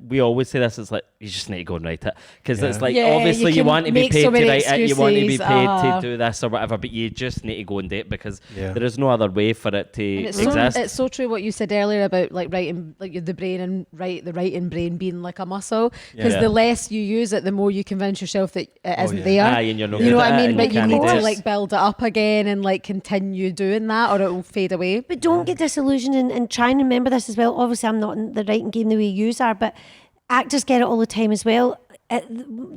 Speaker 1: we always say this, it's like you just need to go and write it, because it's like obviously you want to be paid to write it, you want to be paid to do this or whatever, but you just need to go and do it because there is no other way for it to exist.
Speaker 2: It's so true what you said earlier about like writing, like the brain and the writing brain being like a muscle, because the less you use it, the more you convince yourself that it isn't there.
Speaker 1: And you're not
Speaker 2: you know what
Speaker 1: good at
Speaker 2: I
Speaker 1: it
Speaker 2: mean?
Speaker 1: and
Speaker 2: But you
Speaker 1: can't
Speaker 2: need
Speaker 1: do
Speaker 2: to
Speaker 1: it.
Speaker 2: like build it up again and like continue doing that, or it will fade away.
Speaker 3: But don't get disillusioned and try and remember this as well. Obviously, I'm not in the writing game the way you are, but actors get it all the time as well.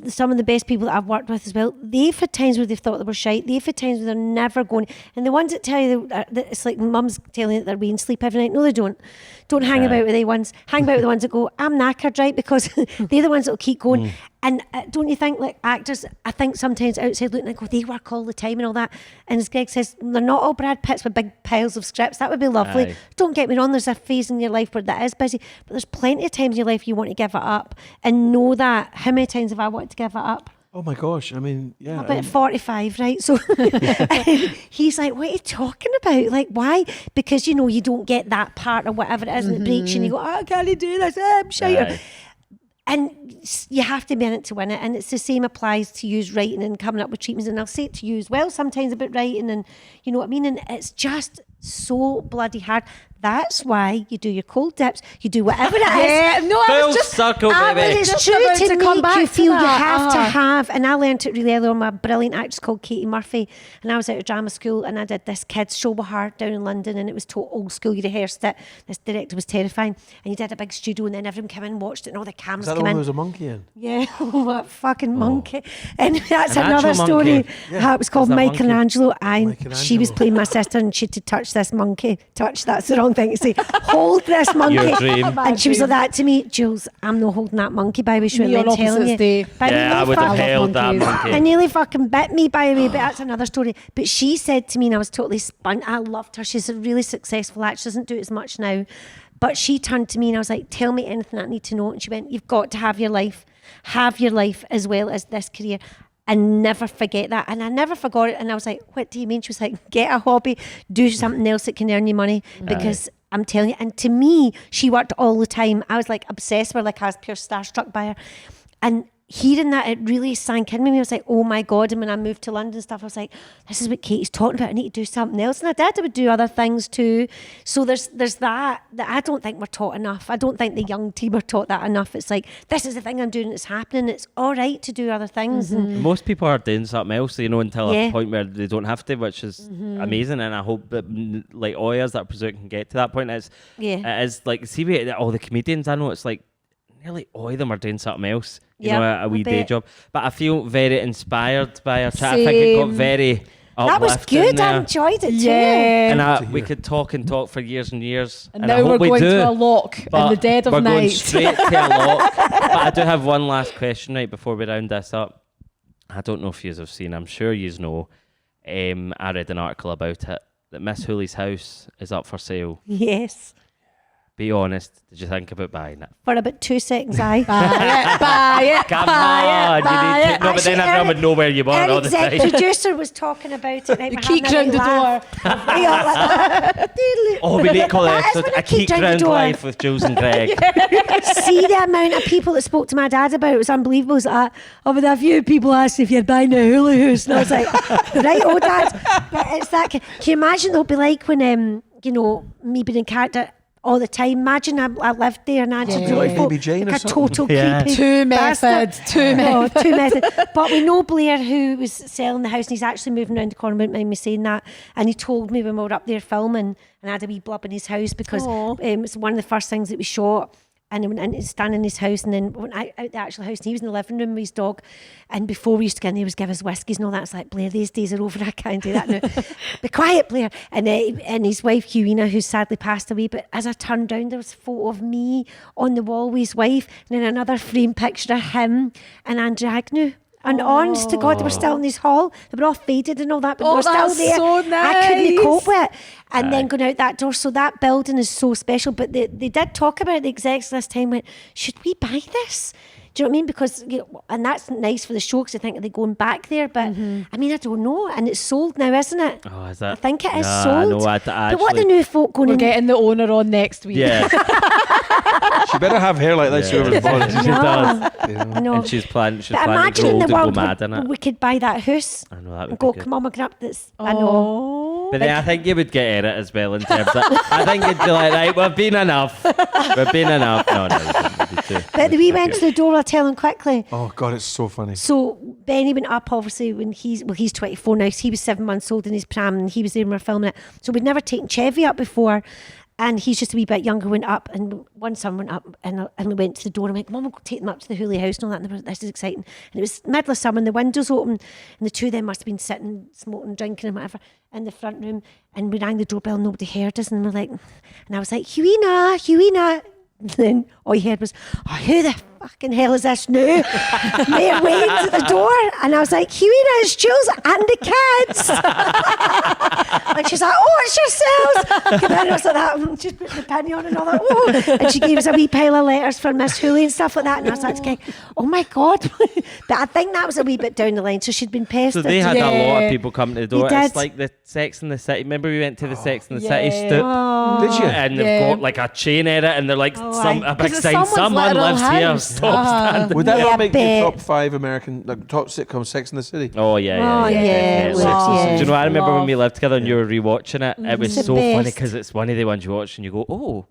Speaker 3: Some of the best people that I've worked with as well, they've had times where they've thought they were shite. They've had times where they're never going. And the ones that tell you that it's like mum's telling you that they're way and sleep every night. No, they don't. Don't hang about with the ones. Hang about with the ones that go, I'm knackered, right? Because they're the ones that will keep going. And don't you think, like actors, I think sometimes outside looking, like, they work all the time and all that. And as Greg says, they're not all Brad Pitts with big piles of scripts. That would be lovely.
Speaker 1: Aye.
Speaker 3: Don't get me wrong, there's a phase in your life where that is busy, but there's plenty of times in your life you want to give it up. And know that. How many times have I wanted to give it up?
Speaker 4: Oh my gosh, I mean, yeah.
Speaker 3: About 45, right? So he's like, what are you talking about? Like, why? Because, you don't get that part or whatever it is, and it breaks you and you go, oh, can I do this? I'm shy. And you have to be in it to win it. And it's the same applies to use writing and coming up with treatments. And I'll say it to you as well sometimes about writing, and you know what I mean? And it's just so bloody hard. That's why you do your cold dips. You do whatever it is.
Speaker 2: Yeah, no, I
Speaker 1: Full
Speaker 2: was just
Speaker 1: circle,
Speaker 3: But
Speaker 1: baby.
Speaker 3: it's
Speaker 2: Just
Speaker 3: true
Speaker 2: about
Speaker 3: to
Speaker 2: to come
Speaker 3: make
Speaker 2: back
Speaker 3: you
Speaker 2: to
Speaker 3: feel you
Speaker 2: that.
Speaker 3: have to have, and I learned it really early on. My brilliant actress called Katie Murphy, and I was out of drama school, and I did this kids show with her down in London, and it was old school. You rehearsed it. This director was terrifying, and you did a big studio, and then everyone came in and watched it, and all the
Speaker 4: Is
Speaker 3: cameras
Speaker 4: that the
Speaker 3: came
Speaker 4: one
Speaker 3: in.
Speaker 4: there was a monkey in?
Speaker 3: Yeah, what fucking monkey. And that's
Speaker 1: An
Speaker 3: another
Speaker 1: actual
Speaker 3: story.
Speaker 1: monkey?
Speaker 3: How it was called
Speaker 1: Is that monkey?
Speaker 3: Michelangelo. And she
Speaker 4: Michelangelo.
Speaker 3: was playing my sister and she had to touch this monkey. Touch, that's the wrong thing to say. Hold this monkey.
Speaker 1: Your dream.
Speaker 3: And she was like that to me. Jules, I'm not holding that monkey, by the way. She
Speaker 2: Me
Speaker 3: went
Speaker 2: on
Speaker 3: telling
Speaker 2: opposites
Speaker 3: you.
Speaker 2: day.
Speaker 3: But
Speaker 1: Yeah, I
Speaker 3: nearly
Speaker 1: would have
Speaker 3: fucking-
Speaker 1: held that
Speaker 2: monkeys.
Speaker 1: monkey.
Speaker 3: I nearly fucking bit me, by the way, but that's another story. But she said to me, and I was totally spun. I loved her. She's a really successful actress. Doesn't do it as much now. But she turned to me and I was like, tell me anything I need to know. And she went, you've got to have your life. Have your life as well as this career. And never forget that. And I never forgot it. And I was like, what do you mean? She was like, get a hobby, do something else that can earn you money. Because I'm telling you, and to me, she worked all the time. I was like obsessed with her, like I was pure starstruck by her. And hearing that, it really sank in with me. I was like, oh my God. And when I moved to London and stuff, I was like, this is what Katie's talking about. I need to do something else. And I did. I would do other things too. So there's that I don't think we're taught enough. I don't think the young team are taught that enough. It's like, this is the thing I'm doing. It's happening. It's all right to do other things. And
Speaker 1: Most people are doing something else, you know, until
Speaker 3: Yeah.
Speaker 1: a point where they don't have to, which is amazing. And I hope that like all of us that present can get to that point. It is like, see, all the comedians I know, it's like nearly all of them are doing something else. You
Speaker 3: Yeah,
Speaker 1: know, a wee
Speaker 3: I
Speaker 1: day
Speaker 3: bet.
Speaker 1: job. But I feel very inspired by her chat. I think it got
Speaker 2: Same.
Speaker 1: very
Speaker 3: that was
Speaker 1: uplifting
Speaker 3: good.
Speaker 1: there.
Speaker 3: I enjoyed it too.
Speaker 2: Yeah.
Speaker 1: And we could talk and talk for years and years.
Speaker 2: And
Speaker 1: I
Speaker 2: now we're
Speaker 1: hope we
Speaker 2: going
Speaker 1: do,
Speaker 2: to a lock in
Speaker 1: but
Speaker 2: the dead of
Speaker 1: we're going
Speaker 2: night.
Speaker 1: straight to a lock. But I do have one last question right before we round this up. I don't know if you have seen, I'm sure you know. I read an article about it, that Miss Hooley's house is up for sale.
Speaker 3: Yes.
Speaker 1: Be honest, did you think about buying it?
Speaker 3: For about 2 seconds, I.
Speaker 2: Buy it.
Speaker 1: Come
Speaker 2: buy
Speaker 1: on,
Speaker 2: it. Buy
Speaker 1: you need
Speaker 2: it.
Speaker 1: to, no, but then everyone would know where you were
Speaker 3: Our
Speaker 1: all the
Speaker 3: exec
Speaker 1: time.
Speaker 3: producer was talking about it. Right,
Speaker 2: The
Speaker 3: we're
Speaker 2: key
Speaker 3: having a
Speaker 2: round
Speaker 3: wee
Speaker 2: the
Speaker 3: laugh.
Speaker 2: door.
Speaker 3: We all like that.
Speaker 1: Oh, we need to call the
Speaker 3: That is
Speaker 1: episode
Speaker 3: when I
Speaker 1: A Keek
Speaker 3: round the
Speaker 1: Round
Speaker 3: door.
Speaker 1: Life with Jules and Greg.
Speaker 3: See the amount of people that spoke to my dad about it. It was unbelievable. It was like, I've had a few people ask if you're buying a Hulu house. And I was like, right, oh dad. But it's that. Can you imagine it'll be like when, you know, me being in character all the time. Imagine I lived there and I had to
Speaker 2: Yeah.
Speaker 3: do
Speaker 2: Like
Speaker 3: it
Speaker 4: Baby Jane
Speaker 3: like
Speaker 4: or
Speaker 3: a
Speaker 4: something.
Speaker 3: total
Speaker 1: Yeah.
Speaker 3: creepy
Speaker 2: Two
Speaker 3: bastard.
Speaker 2: methods. Two methods.
Speaker 3: Oh, two methods. But we know Blair, who was selling the house, and he's actually moving around the corner. Wouldn't mind me saying that. And he told me when we were up there filming, and I had a wee blub in his house because
Speaker 2: Aw.
Speaker 3: it's one of the first things that we shot. And I went in to stand in his house, and then went out the actual house, and he was in the living room with his dog. And before we used to get in, he was give us whiskies and all that. It's like, Blair, these days are over. I can't do that now. Be quiet, Blair. And his wife, Hughina, who sadly passed away. But as I turned down, there was a photo of me on the wall with his wife, and then another frame picture of him and Andrew Agnew. And honest to God, they were still in his hall. They were all faded and all that, but they
Speaker 2: Oh,
Speaker 3: were still
Speaker 2: that's
Speaker 3: there.
Speaker 2: so
Speaker 3: I couldn't
Speaker 2: nice.
Speaker 3: cope with it. And then going out that door. So that building is so special. But they did talk about it, the execs this time went, should we buy this? Do you know what I mean? Because, you know, and that's nice for the show because I think they're going back there. But I mean, I don't know. And it's sold now, isn't it?
Speaker 1: Oh, is that?
Speaker 3: I think it is
Speaker 1: Nah,
Speaker 3: sold.
Speaker 1: no, I
Speaker 3: But what the
Speaker 1: actually-
Speaker 3: new folk going
Speaker 2: We're
Speaker 3: in?
Speaker 2: getting the owner on next week.
Speaker 1: Yeah,
Speaker 4: She better have hair like this
Speaker 1: Yeah.
Speaker 4: over the body.
Speaker 1: she does.
Speaker 3: I know.
Speaker 1: And she's planning
Speaker 3: But
Speaker 1: to
Speaker 3: imagine
Speaker 1: grow
Speaker 3: in
Speaker 1: to
Speaker 3: the
Speaker 1: go
Speaker 3: world
Speaker 1: mad in
Speaker 3: we,
Speaker 1: it.
Speaker 3: we could buy that house
Speaker 1: I know that
Speaker 3: and
Speaker 1: would
Speaker 3: go,
Speaker 1: be good.
Speaker 3: come on, we're going up this. I know.
Speaker 2: Oh.
Speaker 1: But then I think you would get at it as well in terms of, I think you'd be like, right, we've been enough. We've been enough. No, you wouldn't be too.
Speaker 3: But we went to the door, I'll tell him quickly.
Speaker 4: Oh God, it's so funny.
Speaker 3: So Benny went up obviously when he's 24 now, so he was 7 months old in his pram and he was there when we were filming it. So we'd never taken Chevy up before and he's just a wee bit younger, went up and one son went up and we went to the door. I'm like, Mum, we'll take them up to the Hooley house and all that. And they were, this is exciting. And it was middle of summer and the windows open and the two of them must have been sitting, smoking, drinking and whatever in the front room. And we rang the doorbell, nobody heard us. And we're like, and I was like, Hughina. And then all you heard was, oh, who the fucking hell is this now? Mayor Wayne's at the door. And I was like, Hughina, it's Jules and the kids. And she's like, oh, it's yourselves. Came in and I was like that. She's putting the penny on and all that. Oh. And she gave us a wee pile of letters for Miss Hooley and stuff like that. And I was like, okay, oh my God. But I think that was a wee bit down the line. So she'd been
Speaker 1: So
Speaker 3: pestered.
Speaker 1: they had a lot
Speaker 2: Yeah.
Speaker 1: of people come to the door.
Speaker 3: They
Speaker 1: It's
Speaker 3: did.
Speaker 1: like the Sex in the City. Remember we went to the Sex in the
Speaker 2: Yeah.
Speaker 1: City stoop?
Speaker 4: Did you?
Speaker 1: And they've
Speaker 2: Yeah.
Speaker 1: got like a chain at it and they're like,
Speaker 3: Oh,
Speaker 1: some,
Speaker 3: aye.
Speaker 1: a big
Speaker 2: 'Cause it's
Speaker 1: sign,
Speaker 2: someone's
Speaker 1: someone
Speaker 2: literal
Speaker 1: lives here.
Speaker 2: house.
Speaker 1: stop standing.
Speaker 4: Would that
Speaker 3: Yeah,
Speaker 4: not make the
Speaker 3: bet.
Speaker 4: top 5 American, like top sitcom, Sex in the City?
Speaker 1: Oh yeah,
Speaker 3: Oh, yeah,
Speaker 1: definitely.
Speaker 3: it would, yeah.
Speaker 1: Do you know? I remember when
Speaker 2: Love.
Speaker 1: we lived together and you were rewatching it. It was
Speaker 3: The
Speaker 1: so funny
Speaker 3: best.
Speaker 1: because it's one of the ones you watch and you go, "Oh,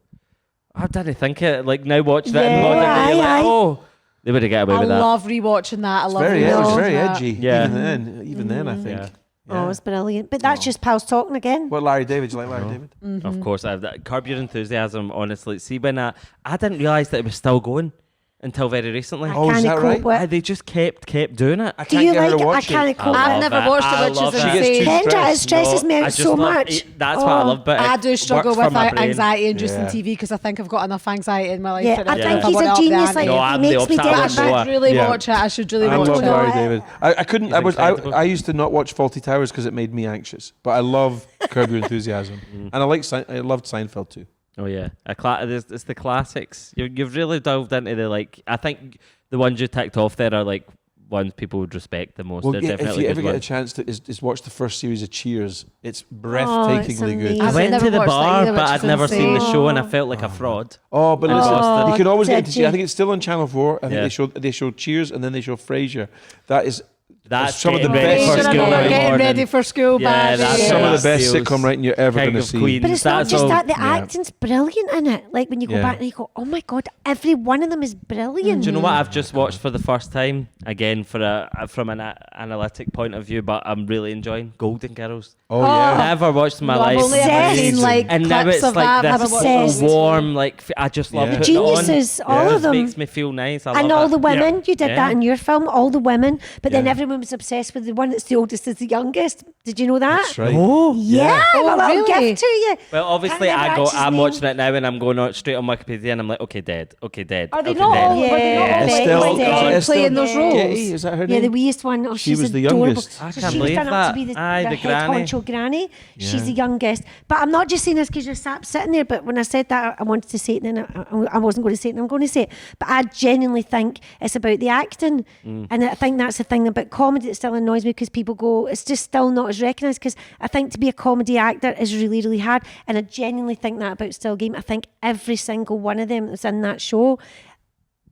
Speaker 1: I didn't think it." Like now watching it
Speaker 3: Yeah,
Speaker 1: in modern day, you're
Speaker 3: aye.
Speaker 1: like, "Oh, they would have got away
Speaker 2: I
Speaker 1: with that."
Speaker 2: love rewatching that. I
Speaker 4: It's
Speaker 2: love
Speaker 4: very, it was
Speaker 2: rewatching
Speaker 4: very
Speaker 2: that.
Speaker 4: edgy.
Speaker 1: Yeah.
Speaker 4: Even then, I think.
Speaker 1: Yeah.
Speaker 3: Oh, it's brilliant. But that's just pals talking again.
Speaker 4: What, Larry David? Do you like Larry David?
Speaker 1: Of course, I've that. Curb Your Enthusiasm. Honestly, see when I didn't realise that it was still going until very recently.
Speaker 3: I
Speaker 4: Oh, is
Speaker 3: can't
Speaker 4: that
Speaker 3: cope
Speaker 4: right?
Speaker 3: with.
Speaker 1: They just kept doing it.
Speaker 4: I
Speaker 3: Do
Speaker 4: can't
Speaker 3: you
Speaker 4: get her
Speaker 3: like
Speaker 4: to
Speaker 3: it? I
Speaker 4: watch
Speaker 3: can't
Speaker 4: it.
Speaker 3: cope
Speaker 1: I
Speaker 2: I've
Speaker 1: love
Speaker 2: never
Speaker 1: it.
Speaker 2: watched
Speaker 1: I
Speaker 2: it, which
Speaker 1: love
Speaker 2: is
Speaker 1: it.
Speaker 4: She gets
Speaker 2: insane.
Speaker 4: too
Speaker 3: Kendra, it
Speaker 4: stressed.
Speaker 3: stresses me
Speaker 1: I
Speaker 3: out
Speaker 1: just
Speaker 3: so
Speaker 1: love-
Speaker 3: much.
Speaker 1: That's what I love about it.
Speaker 2: I do struggle
Speaker 1: Works for
Speaker 2: with
Speaker 1: my brain.
Speaker 2: anxiety and just in
Speaker 4: Yeah.
Speaker 2: TV because I think I've got enough anxiety in my life.
Speaker 3: Yeah,
Speaker 2: and
Speaker 3: I
Speaker 2: if
Speaker 3: think
Speaker 2: I
Speaker 3: he's
Speaker 2: want
Speaker 3: a
Speaker 2: it up the
Speaker 3: genius.
Speaker 2: ante.
Speaker 3: Like,
Speaker 1: No,
Speaker 3: he
Speaker 1: I'm
Speaker 3: makes
Speaker 1: the
Speaker 3: me
Speaker 1: opposite.
Speaker 3: get
Speaker 2: I
Speaker 1: I'm
Speaker 3: it
Speaker 1: the
Speaker 2: should
Speaker 1: one.
Speaker 2: really
Speaker 4: Yeah.
Speaker 2: watch it. I should really
Speaker 4: I
Speaker 2: watch
Speaker 4: love
Speaker 2: it.
Speaker 4: Larry David. I couldn't.
Speaker 1: He's incredible.
Speaker 4: I used to not watch Faulty Towers because it made me anxious. But I love Curb Your Enthusiasm, and I loved Seinfeld too.
Speaker 1: Oh yeah, it's the classics. You've really delved into the like. I think the ones you ticked off there are like ones people would respect the most.
Speaker 4: Well,
Speaker 1: They're
Speaker 4: yeah, if
Speaker 1: definitely
Speaker 4: you
Speaker 1: good
Speaker 4: ever get a
Speaker 1: ones.
Speaker 4: chance to is watch the first series of Cheers, it's
Speaker 3: Oh,
Speaker 4: breathtakingly good.
Speaker 1: I
Speaker 2: I've
Speaker 1: went
Speaker 2: never
Speaker 1: to the
Speaker 2: watched that
Speaker 1: bar,
Speaker 2: either,
Speaker 1: but
Speaker 2: which
Speaker 1: I'd
Speaker 2: is
Speaker 1: never seen the
Speaker 2: insane.
Speaker 1: show, and I felt like a fraud.
Speaker 4: Oh, but listen,
Speaker 3: Oh,
Speaker 4: you can always get
Speaker 3: did
Speaker 4: into.
Speaker 3: you?
Speaker 4: I think it's still on Channel 4. I think
Speaker 1: Yeah.
Speaker 4: they show Cheers and then they show Frasier. That is
Speaker 1: That's
Speaker 4: some of the
Speaker 1: getting
Speaker 4: best
Speaker 1: ready for
Speaker 2: Frasier
Speaker 1: school
Speaker 2: and
Speaker 1: every
Speaker 2: getting
Speaker 1: morning.
Speaker 2: ready for school.
Speaker 1: Yeah,
Speaker 2: baby.
Speaker 1: that's
Speaker 4: some of
Speaker 1: Yeah.
Speaker 4: the best
Speaker 1: Feels
Speaker 4: sitcom writing you're ever
Speaker 1: King
Speaker 4: going to
Speaker 1: of
Speaker 4: see.
Speaker 1: Queens.
Speaker 3: But it's not
Speaker 1: That's
Speaker 3: just
Speaker 1: all-
Speaker 3: that, the
Speaker 4: yeah.
Speaker 3: acting's brilliant in it. Like when you go
Speaker 4: Yeah.
Speaker 3: back and you go, oh my God, every one of them is brilliant.
Speaker 1: Do you know what I've just watched for the first time? Again, from an analytic point of view, but I'm really enjoying Golden Girls.
Speaker 4: Oh yeah.
Speaker 1: Never watched in my
Speaker 2: No, I've
Speaker 1: life.
Speaker 2: only ever
Speaker 3: Obsessed.
Speaker 2: seen like
Speaker 1: And now
Speaker 2: clips
Speaker 1: it's
Speaker 2: of
Speaker 1: like
Speaker 2: that.
Speaker 1: this
Speaker 2: Haven't watched
Speaker 3: Obsessed.
Speaker 2: it.
Speaker 1: warm, like I just love
Speaker 4: Yeah.
Speaker 1: putting it on.
Speaker 3: Geniuses, all
Speaker 1: It
Speaker 3: of
Speaker 1: just
Speaker 3: them.
Speaker 1: makes me feel nice. I
Speaker 3: And
Speaker 1: love
Speaker 3: all
Speaker 1: it.
Speaker 3: the women, you did
Speaker 1: Yeah.
Speaker 3: that in your film, all the women. But then
Speaker 4: Yeah.
Speaker 3: everyone was obsessed with the one that's the oldest is the youngest. Did you know that?
Speaker 4: That's right.
Speaker 1: Oh,
Speaker 3: Yeah,
Speaker 2: Oh,
Speaker 3: well, I'll
Speaker 2: really?
Speaker 3: give to you.
Speaker 1: well, obviously
Speaker 3: Can't remember
Speaker 1: I'm
Speaker 3: his
Speaker 1: watching
Speaker 3: name.
Speaker 1: it now and I'm going on straight on Wikipedia and I'm like, okay, dead. Okay, dead.
Speaker 2: Are they
Speaker 1: okay,
Speaker 2: not
Speaker 1: dead.
Speaker 2: all? Were they not
Speaker 3: Yeah,
Speaker 2: all
Speaker 3: Estelle-
Speaker 2: like,
Speaker 3: Estelle-
Speaker 2: like, playing those roles?
Speaker 4: Getty, is that her
Speaker 3: Yeah,
Speaker 4: name?
Speaker 3: the weeest one. Oh,
Speaker 4: She
Speaker 3: she's
Speaker 4: was the
Speaker 3: adorable.
Speaker 4: youngest.
Speaker 1: I
Speaker 3: So
Speaker 1: can't
Speaker 3: she was
Speaker 1: believe
Speaker 3: done up to
Speaker 1: that.
Speaker 3: be the
Speaker 1: Aye, the
Speaker 3: head
Speaker 1: granny.
Speaker 3: honcho granny. She's
Speaker 4: Yeah.
Speaker 3: the youngest. But I'm not just saying this because you're sitting there. But when I said that, I wanted to say it, and then I wasn't going to say it, and I'm going to say it. But I genuinely think it's about the acting, and I think that's the thing about comedy that still annoys me because people go, it's just still not as recognised. Because I think to be a comedy actor is really, really hard, and I genuinely think that about Still Game. I think every single one of them that's in that show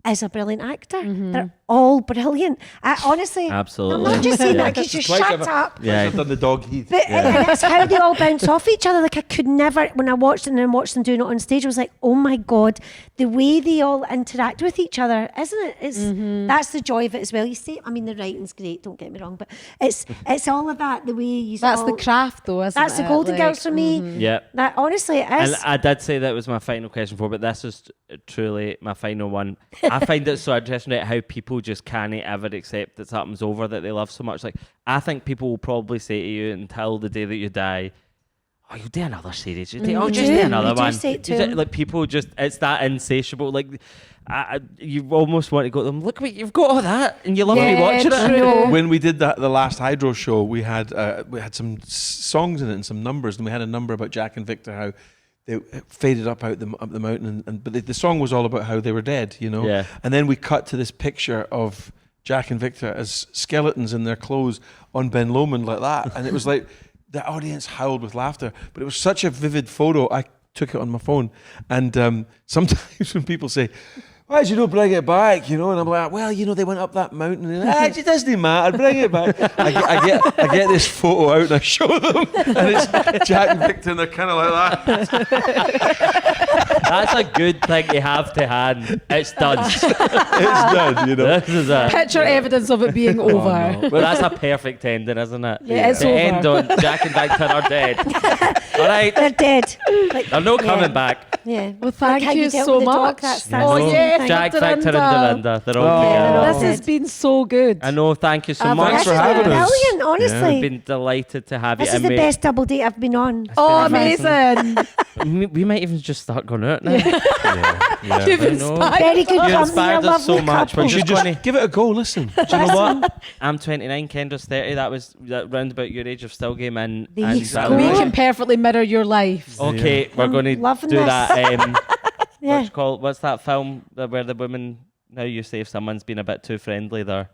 Speaker 3: is a brilliant actor. They're all brilliant. I honestly,
Speaker 1: Absolutely.
Speaker 3: I'm not just saying
Speaker 1: Yeah.
Speaker 3: that because you
Speaker 4: It's like
Speaker 3: shut
Speaker 4: I've-
Speaker 3: up.
Speaker 1: Yeah.
Speaker 4: I've done the dog heat.
Speaker 3: But and it's how they all bounce off each other. Like I could never, when I watched it and then watched them doing it on stage, I was like, oh my God, the way they all interact with each other, isn't it? It's that's the joy of it as well. You see, I mean, the writing's great. Don't get me wrong, but it's all of that. The way you.
Speaker 2: That's the
Speaker 3: all,
Speaker 2: craft, though, isn't
Speaker 3: That's
Speaker 2: it?
Speaker 3: the Golden
Speaker 2: Like,
Speaker 3: Girls for me.
Speaker 1: Yeah.
Speaker 3: That honestly it is.
Speaker 1: And I did say that was my final question for, but this is truly my final one. I find it so interesting at how people just can't ever accept that something's over that they love so much. Like, I think people will probably say to you until the day that you die, oh, you'll do another series. Just do another
Speaker 3: We do
Speaker 1: one.
Speaker 3: say it to
Speaker 1: You just-
Speaker 3: them.
Speaker 1: like, people just, it's that insatiable. Like, you almost want to go to them, look, you've got all that, and you love me
Speaker 2: Yeah,
Speaker 1: watching it.
Speaker 2: true.
Speaker 4: When we did the last Hydro show, we had some songs in it and some numbers, and we had a number about Jack and Victor, how they faded up the mountain, but the song was all about how they were dead, you know.
Speaker 1: Yeah.
Speaker 4: And then we cut to this picture of Jack and Victor as skeletons in their clothes on Ben Lomond like that, and it was like the audience howled with laughter. But it was such a vivid photo. I took it on my phone, and sometimes when people say, why did you not bring it back? You know, and I'm like, well, you know, they went up that mountain. And it doesn't matter. Bring it back. I get this photo out and I show them, and it's Jack and Victor, and they're kind of like that.
Speaker 1: That's a good thing to have to hand. It's done.
Speaker 4: It's done, you know.
Speaker 1: This is it.
Speaker 2: Picture evidence of it being over.
Speaker 1: Well, that's a perfect ending, isn't it?
Speaker 2: Yeah, it's
Speaker 1: to
Speaker 2: over.
Speaker 1: end on Jack and Victor are dead. All right,
Speaker 3: They're dead. Like,
Speaker 1: they're no coming
Speaker 3: yeah.
Speaker 1: back.
Speaker 3: Yeah.
Speaker 2: Well, thank
Speaker 3: Like how
Speaker 2: you
Speaker 3: dealt
Speaker 2: so
Speaker 3: with the dog,
Speaker 2: much.
Speaker 3: that's
Speaker 2: Oh,
Speaker 3: the
Speaker 2: yeah,
Speaker 3: thing.
Speaker 1: Jack,
Speaker 2: Victor
Speaker 1: Victor, and
Speaker 2: and
Speaker 1: Dorinda, they're all
Speaker 4: Oh.
Speaker 1: together.
Speaker 2: This has been so good.
Speaker 1: I know. Thank you so
Speaker 2: I've
Speaker 1: much.
Speaker 4: Thanks
Speaker 3: This
Speaker 4: for
Speaker 3: has been
Speaker 4: having us.
Speaker 3: brilliant, honestly.
Speaker 1: We've been delighted to have you.
Speaker 3: This is
Speaker 1: and
Speaker 3: the
Speaker 1: we-
Speaker 3: best double date I've been on.
Speaker 2: Oh,
Speaker 1: been
Speaker 2: amazing.
Speaker 1: We might even just start going out now.
Speaker 2: You've
Speaker 1: I know.
Speaker 2: inspired
Speaker 3: Very good
Speaker 1: You
Speaker 3: company, a
Speaker 1: inspired us so
Speaker 3: lovely
Speaker 1: much.
Speaker 3: couple.
Speaker 1: We're
Speaker 4: You should
Speaker 1: just
Speaker 4: just give it a go. Listen.
Speaker 1: Do you know what? I'm 29, Kendra's 30. That was round about your age of Still Game in.
Speaker 3: There
Speaker 1: and
Speaker 3: you
Speaker 1: that
Speaker 3: go.
Speaker 2: We
Speaker 1: was-
Speaker 2: can perfectly mirror your life.
Speaker 1: Okay, we're
Speaker 3: I'm
Speaker 1: going to
Speaker 3: loving
Speaker 1: do
Speaker 3: this.
Speaker 1: that.
Speaker 3: Yeah.
Speaker 1: What's that film where the woman, now you say if someone's been a bit too friendly, they're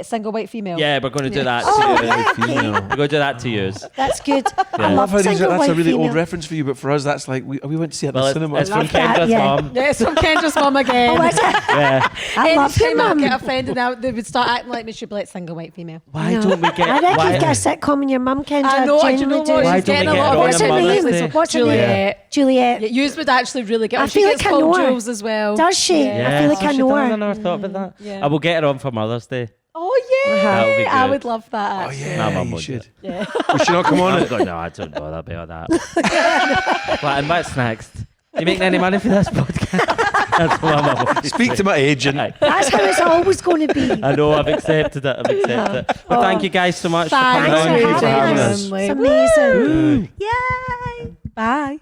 Speaker 2: Single white female.
Speaker 1: Yeah, we're going to do that.
Speaker 3: Oh,
Speaker 1: We're going to do that to use.
Speaker 3: That's good. I
Speaker 4: I love
Speaker 3: love
Speaker 4: how
Speaker 3: single
Speaker 4: that's
Speaker 3: white
Speaker 4: a really
Speaker 3: female.
Speaker 4: old reference for you, but for us, that's like we went to see it at
Speaker 1: Well,
Speaker 4: the
Speaker 1: it's,
Speaker 4: cinema.
Speaker 1: it's from
Speaker 3: Love that,
Speaker 1: Kendra's
Speaker 3: yeah.
Speaker 1: mum.
Speaker 2: Yeah, it's from Kendra's mum again.
Speaker 3: Oh, is it?
Speaker 1: Yeah.
Speaker 3: I love your
Speaker 2: Anytime I
Speaker 3: mum.
Speaker 2: get offended now, they would start acting like me. She'd be like, single white female.
Speaker 1: Why
Speaker 3: No.
Speaker 1: don't we get?
Speaker 3: I reckon
Speaker 1: why,
Speaker 3: you've got a sitcom in your mum, Kendra.
Speaker 2: I know, do you know
Speaker 3: genuinely
Speaker 2: what?
Speaker 3: do.
Speaker 1: Why
Speaker 2: She's
Speaker 1: don't we
Speaker 2: getting a
Speaker 1: get
Speaker 2: lot
Speaker 1: it
Speaker 2: of
Speaker 1: on
Speaker 3: What's her
Speaker 1: Mother's
Speaker 3: name?
Speaker 1: Day?
Speaker 3: What's her
Speaker 2: Juliet.
Speaker 3: name? Juliet.
Speaker 2: Yeah, yous would actually really get
Speaker 3: I
Speaker 2: her. She
Speaker 3: feel
Speaker 2: gets
Speaker 3: like I know
Speaker 2: called
Speaker 3: her.
Speaker 2: Jules as well.
Speaker 3: Does she? I feel like I
Speaker 1: she
Speaker 3: know
Speaker 1: does. I
Speaker 3: her.
Speaker 1: never thought about that.
Speaker 2: Yeah.
Speaker 1: I will get her on for Mother's Day.
Speaker 2: Oh, yeah.
Speaker 1: That would be
Speaker 2: I
Speaker 1: good.
Speaker 2: would love that.
Speaker 4: Oh
Speaker 2: Actually.
Speaker 4: yeah,
Speaker 1: My mum
Speaker 4: you
Speaker 1: would
Speaker 4: should.
Speaker 2: Yeah.
Speaker 4: We should not come on
Speaker 1: I
Speaker 4: it.
Speaker 1: was going, no, I don't know that bit of that. And what's next? You making any money for this podcast? That's what my mum would
Speaker 4: Speak
Speaker 1: say.
Speaker 4: to my agent.
Speaker 1: Aye.
Speaker 3: That's how it's always going to be.
Speaker 1: I know, I've accepted it. But thank you guys so much for coming
Speaker 3: Thanks
Speaker 1: on.
Speaker 3: for
Speaker 1: Thank you for
Speaker 3: having
Speaker 1: having
Speaker 3: us.
Speaker 1: us.
Speaker 3: It's amazing.
Speaker 2: Yay. Bye.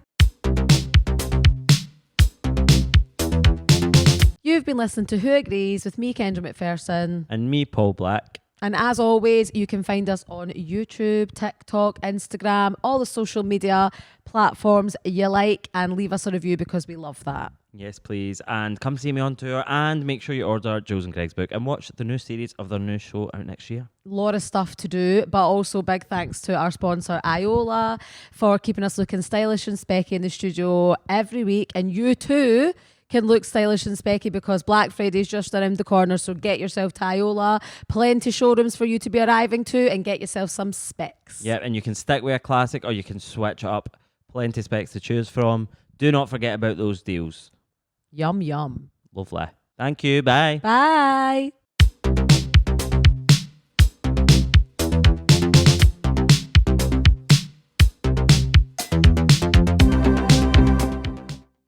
Speaker 2: You've been listening to Who Agrees with me, Kendra McPherson.
Speaker 1: And me, Paul Black.
Speaker 2: And as always, you can find us on YouTube, TikTok, Instagram, all the social media platforms you like, and leave us a review because we love that.
Speaker 1: Yes, please. And come see me on tour and make sure you order Jules and Greg's book and watch the new series of their new show out next year.
Speaker 2: Lot of stuff to do, but also big thanks to our sponsor Iola for keeping us looking stylish and specky in the studio every week. And you too can look stylish and specky because Black Friday's just around the corner, so get yourself to Iola. Plenty showrooms for you to be arriving to, and get yourself some specs.
Speaker 1: Yeah, and you can stick with a classic or you can switch up. Plenty of specs to choose from. Do not forget about those deals.
Speaker 2: Yum, yum.
Speaker 1: Lovely. Thank you. Bye.
Speaker 2: Bye.